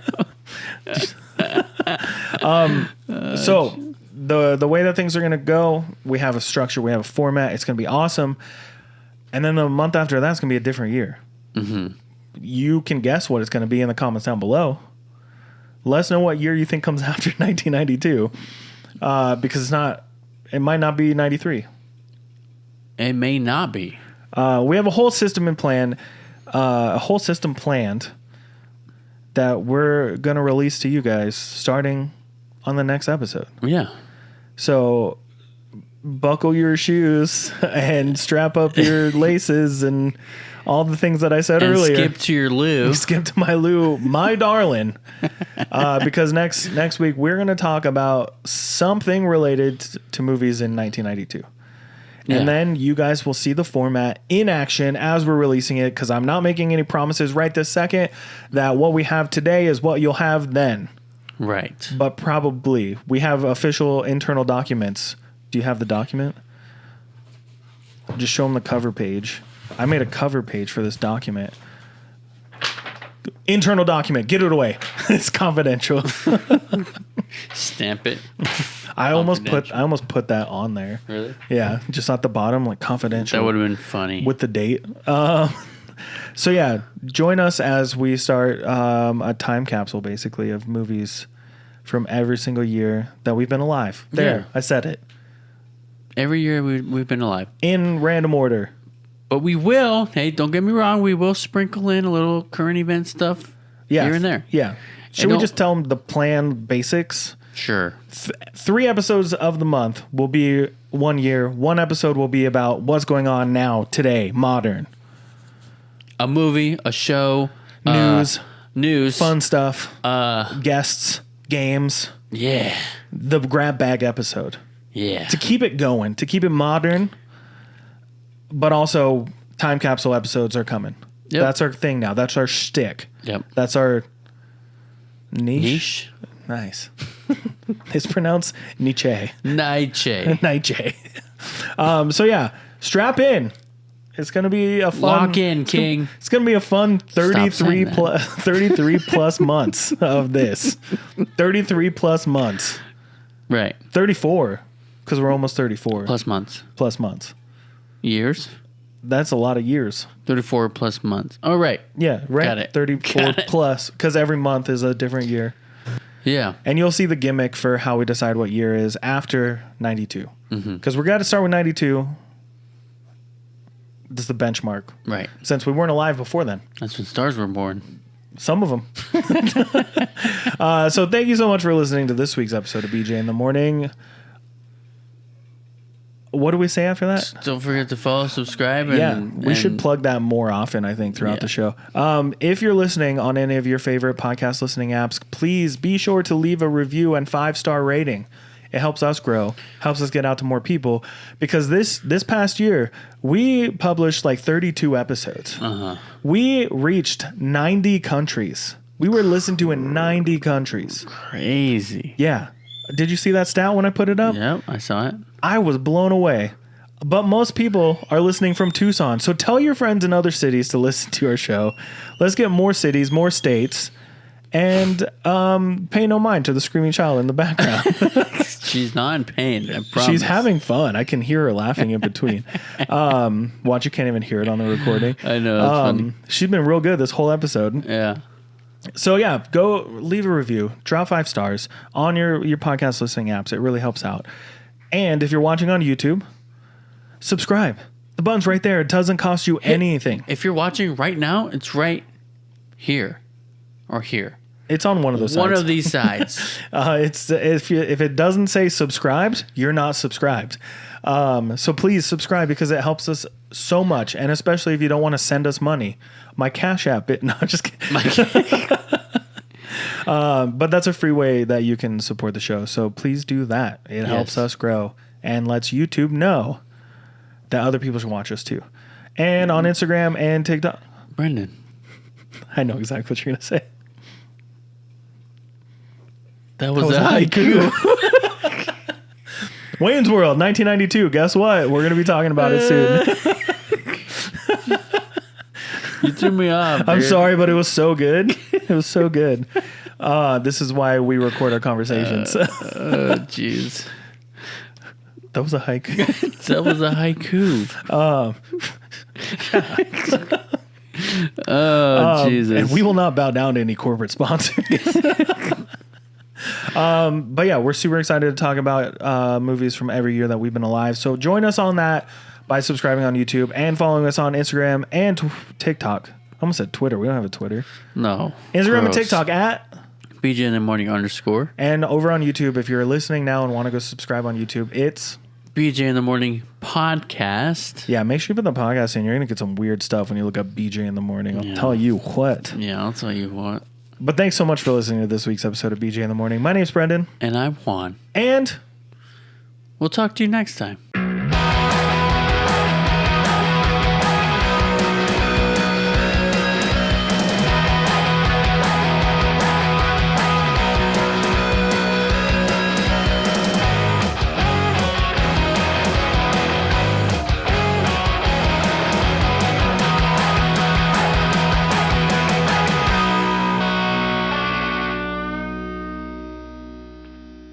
So the way that things are going to go, we have a structure, we have a format. It's going to be awesome. And then the month after that's going to be a different year. Mm-hmm. you can guess what it's going to be in the comments down below. Let us know what year you think comes after 1992, because it might not be 93. It may not be. We have a whole system planned that we're going to release to you guys starting on the next episode. Yeah. So buckle your shoes and strap up your laces and all the things that I said earlier. Skip to your loo. Skip to my loo, my darling. Because next week we're going to talk about something related to movies in 1992. Yeah. And then you guys will see the format in action as we're releasing it, because I'm not making any promises right this second that what we have today is what you'll have then. Right. But probably. We have official internal documents. Do you have the document? Just show them the cover page. I made a cover page for this document. Internal document. Get it away. It's confidential. Stamp it. I almost put that on there. Really? Yeah, just at the bottom, like confidential. That would have been funny. With the date. So yeah, join us as we start a time capsule, basically, of movies from every single year that we've been alive. There, Yeah. I said it. Every year we've been alive. In random order. But we will, hey, don't get me wrong, we will sprinkle in a little current event stuff here and there. Yeah. Should we just tell them the plan basics? Sure. 3 episodes of the month will be 1 year. 1 episode will be about what's going on now, today, modern. A movie, a show. News. Fun stuff. Guests. Games. Yeah. The grab bag episode. Yeah. To keep it going. To keep it modern. But also, time capsule episodes are coming. Yep. That's our thing now. That's our shtick. Yep. That's our niche. Niche? Nice. It's pronounced Nietzsche. Nietzsche. Nietzsche. So yeah, strap in. It's gonna be a fun. Lock in, King. It's gonna be a fun 33 saying plus 33 plus months of this. 33 plus months. Right. 34, because we're almost 34. Plus months. Plus months. Years? That's a lot of years. 34 plus months. Oh, right. Yeah, right. Got it. 34 Got it. plus, because every month is a different year. Yeah. And you'll see the gimmick for how we decide what year is after 92. Because we got to start with 92. This is the benchmark. Right. Since we weren't alive before then. That's when stars were born. Some of them. So thank you so much for listening to this week's episode of BJ in the Morning. What do we say after that? Don't forget to follow, subscribe. And, we should plug that more often, I think, throughout the show. If you're listening on any of your favorite podcast listening apps, please be sure to leave a review and 5-star rating. It helps us grow, helps us get out to more people. Because this past year, we published like 32 episodes. We reached 90 countries. We were listened to in 90 countries. Crazy. Yeah. Did you see that stat when I put it up? Yep, I saw it. I was blown away. But most people are listening from Tucson. So tell your friends in other cities to listen to our show. Let's get more cities, more states. And pay no mind to the screaming child in the background. She's not in pain, I promise. She's having fun. I can hear her laughing in between. Watch, you can't even hear it on the recording. I know, that's funny. She's been real good this whole episode. Yeah. So yeah, go leave a review, drop 5 stars on your podcast listening apps. It really helps out. And if you're watching on YouTube, subscribe. The button's right there. It doesn't cost you anything. If you're watching right now, it's right here or here. It's on one of those sides. One of these sides. It's if it doesn't say subscribed, you're not subscribed. So please subscribe, because it helps us so much, and especially if you don't want to send us money. My Cash App, no, just kidding. But that's a free way that you can support the show. So please do that. It helps us grow and lets YouTube know that other people should watch us too. And on Instagram and TikTok. Brendan. I know exactly what you're going to say. That was a haiku. Wayne's World, 1992. Guess what? We're going to be talking about it soon. You threw me off. I'm dude. sorry, but it was so good. It was so good. This is why we record our conversations. Jeez. That was a haiku. That was a haiku. Oh, Jesus. And we will not bow down to any corporate sponsors. But yeah, we're super excited to talk about movies from every year that we've been alive. So join us on that by subscribing on YouTube and following us on Instagram and TikTok. I almost said Twitter. We don't have a Twitter. No. Instagram and Gross. TikTok at BJ in the morning _ and over on YouTube. If you're listening now and want to go subscribe on YouTube, it's BJ in the morning podcast. yeah. Make sure you put the podcast in. You're gonna get some weird stuff when you look up BJ in the morning. I'll Yeah. tell you what. Yeah, I'll tell you what. But thanks so much for listening to this week's episode of BJ in the morning. My name's Brendan, And I'm Juan. and We'll talk to you next time.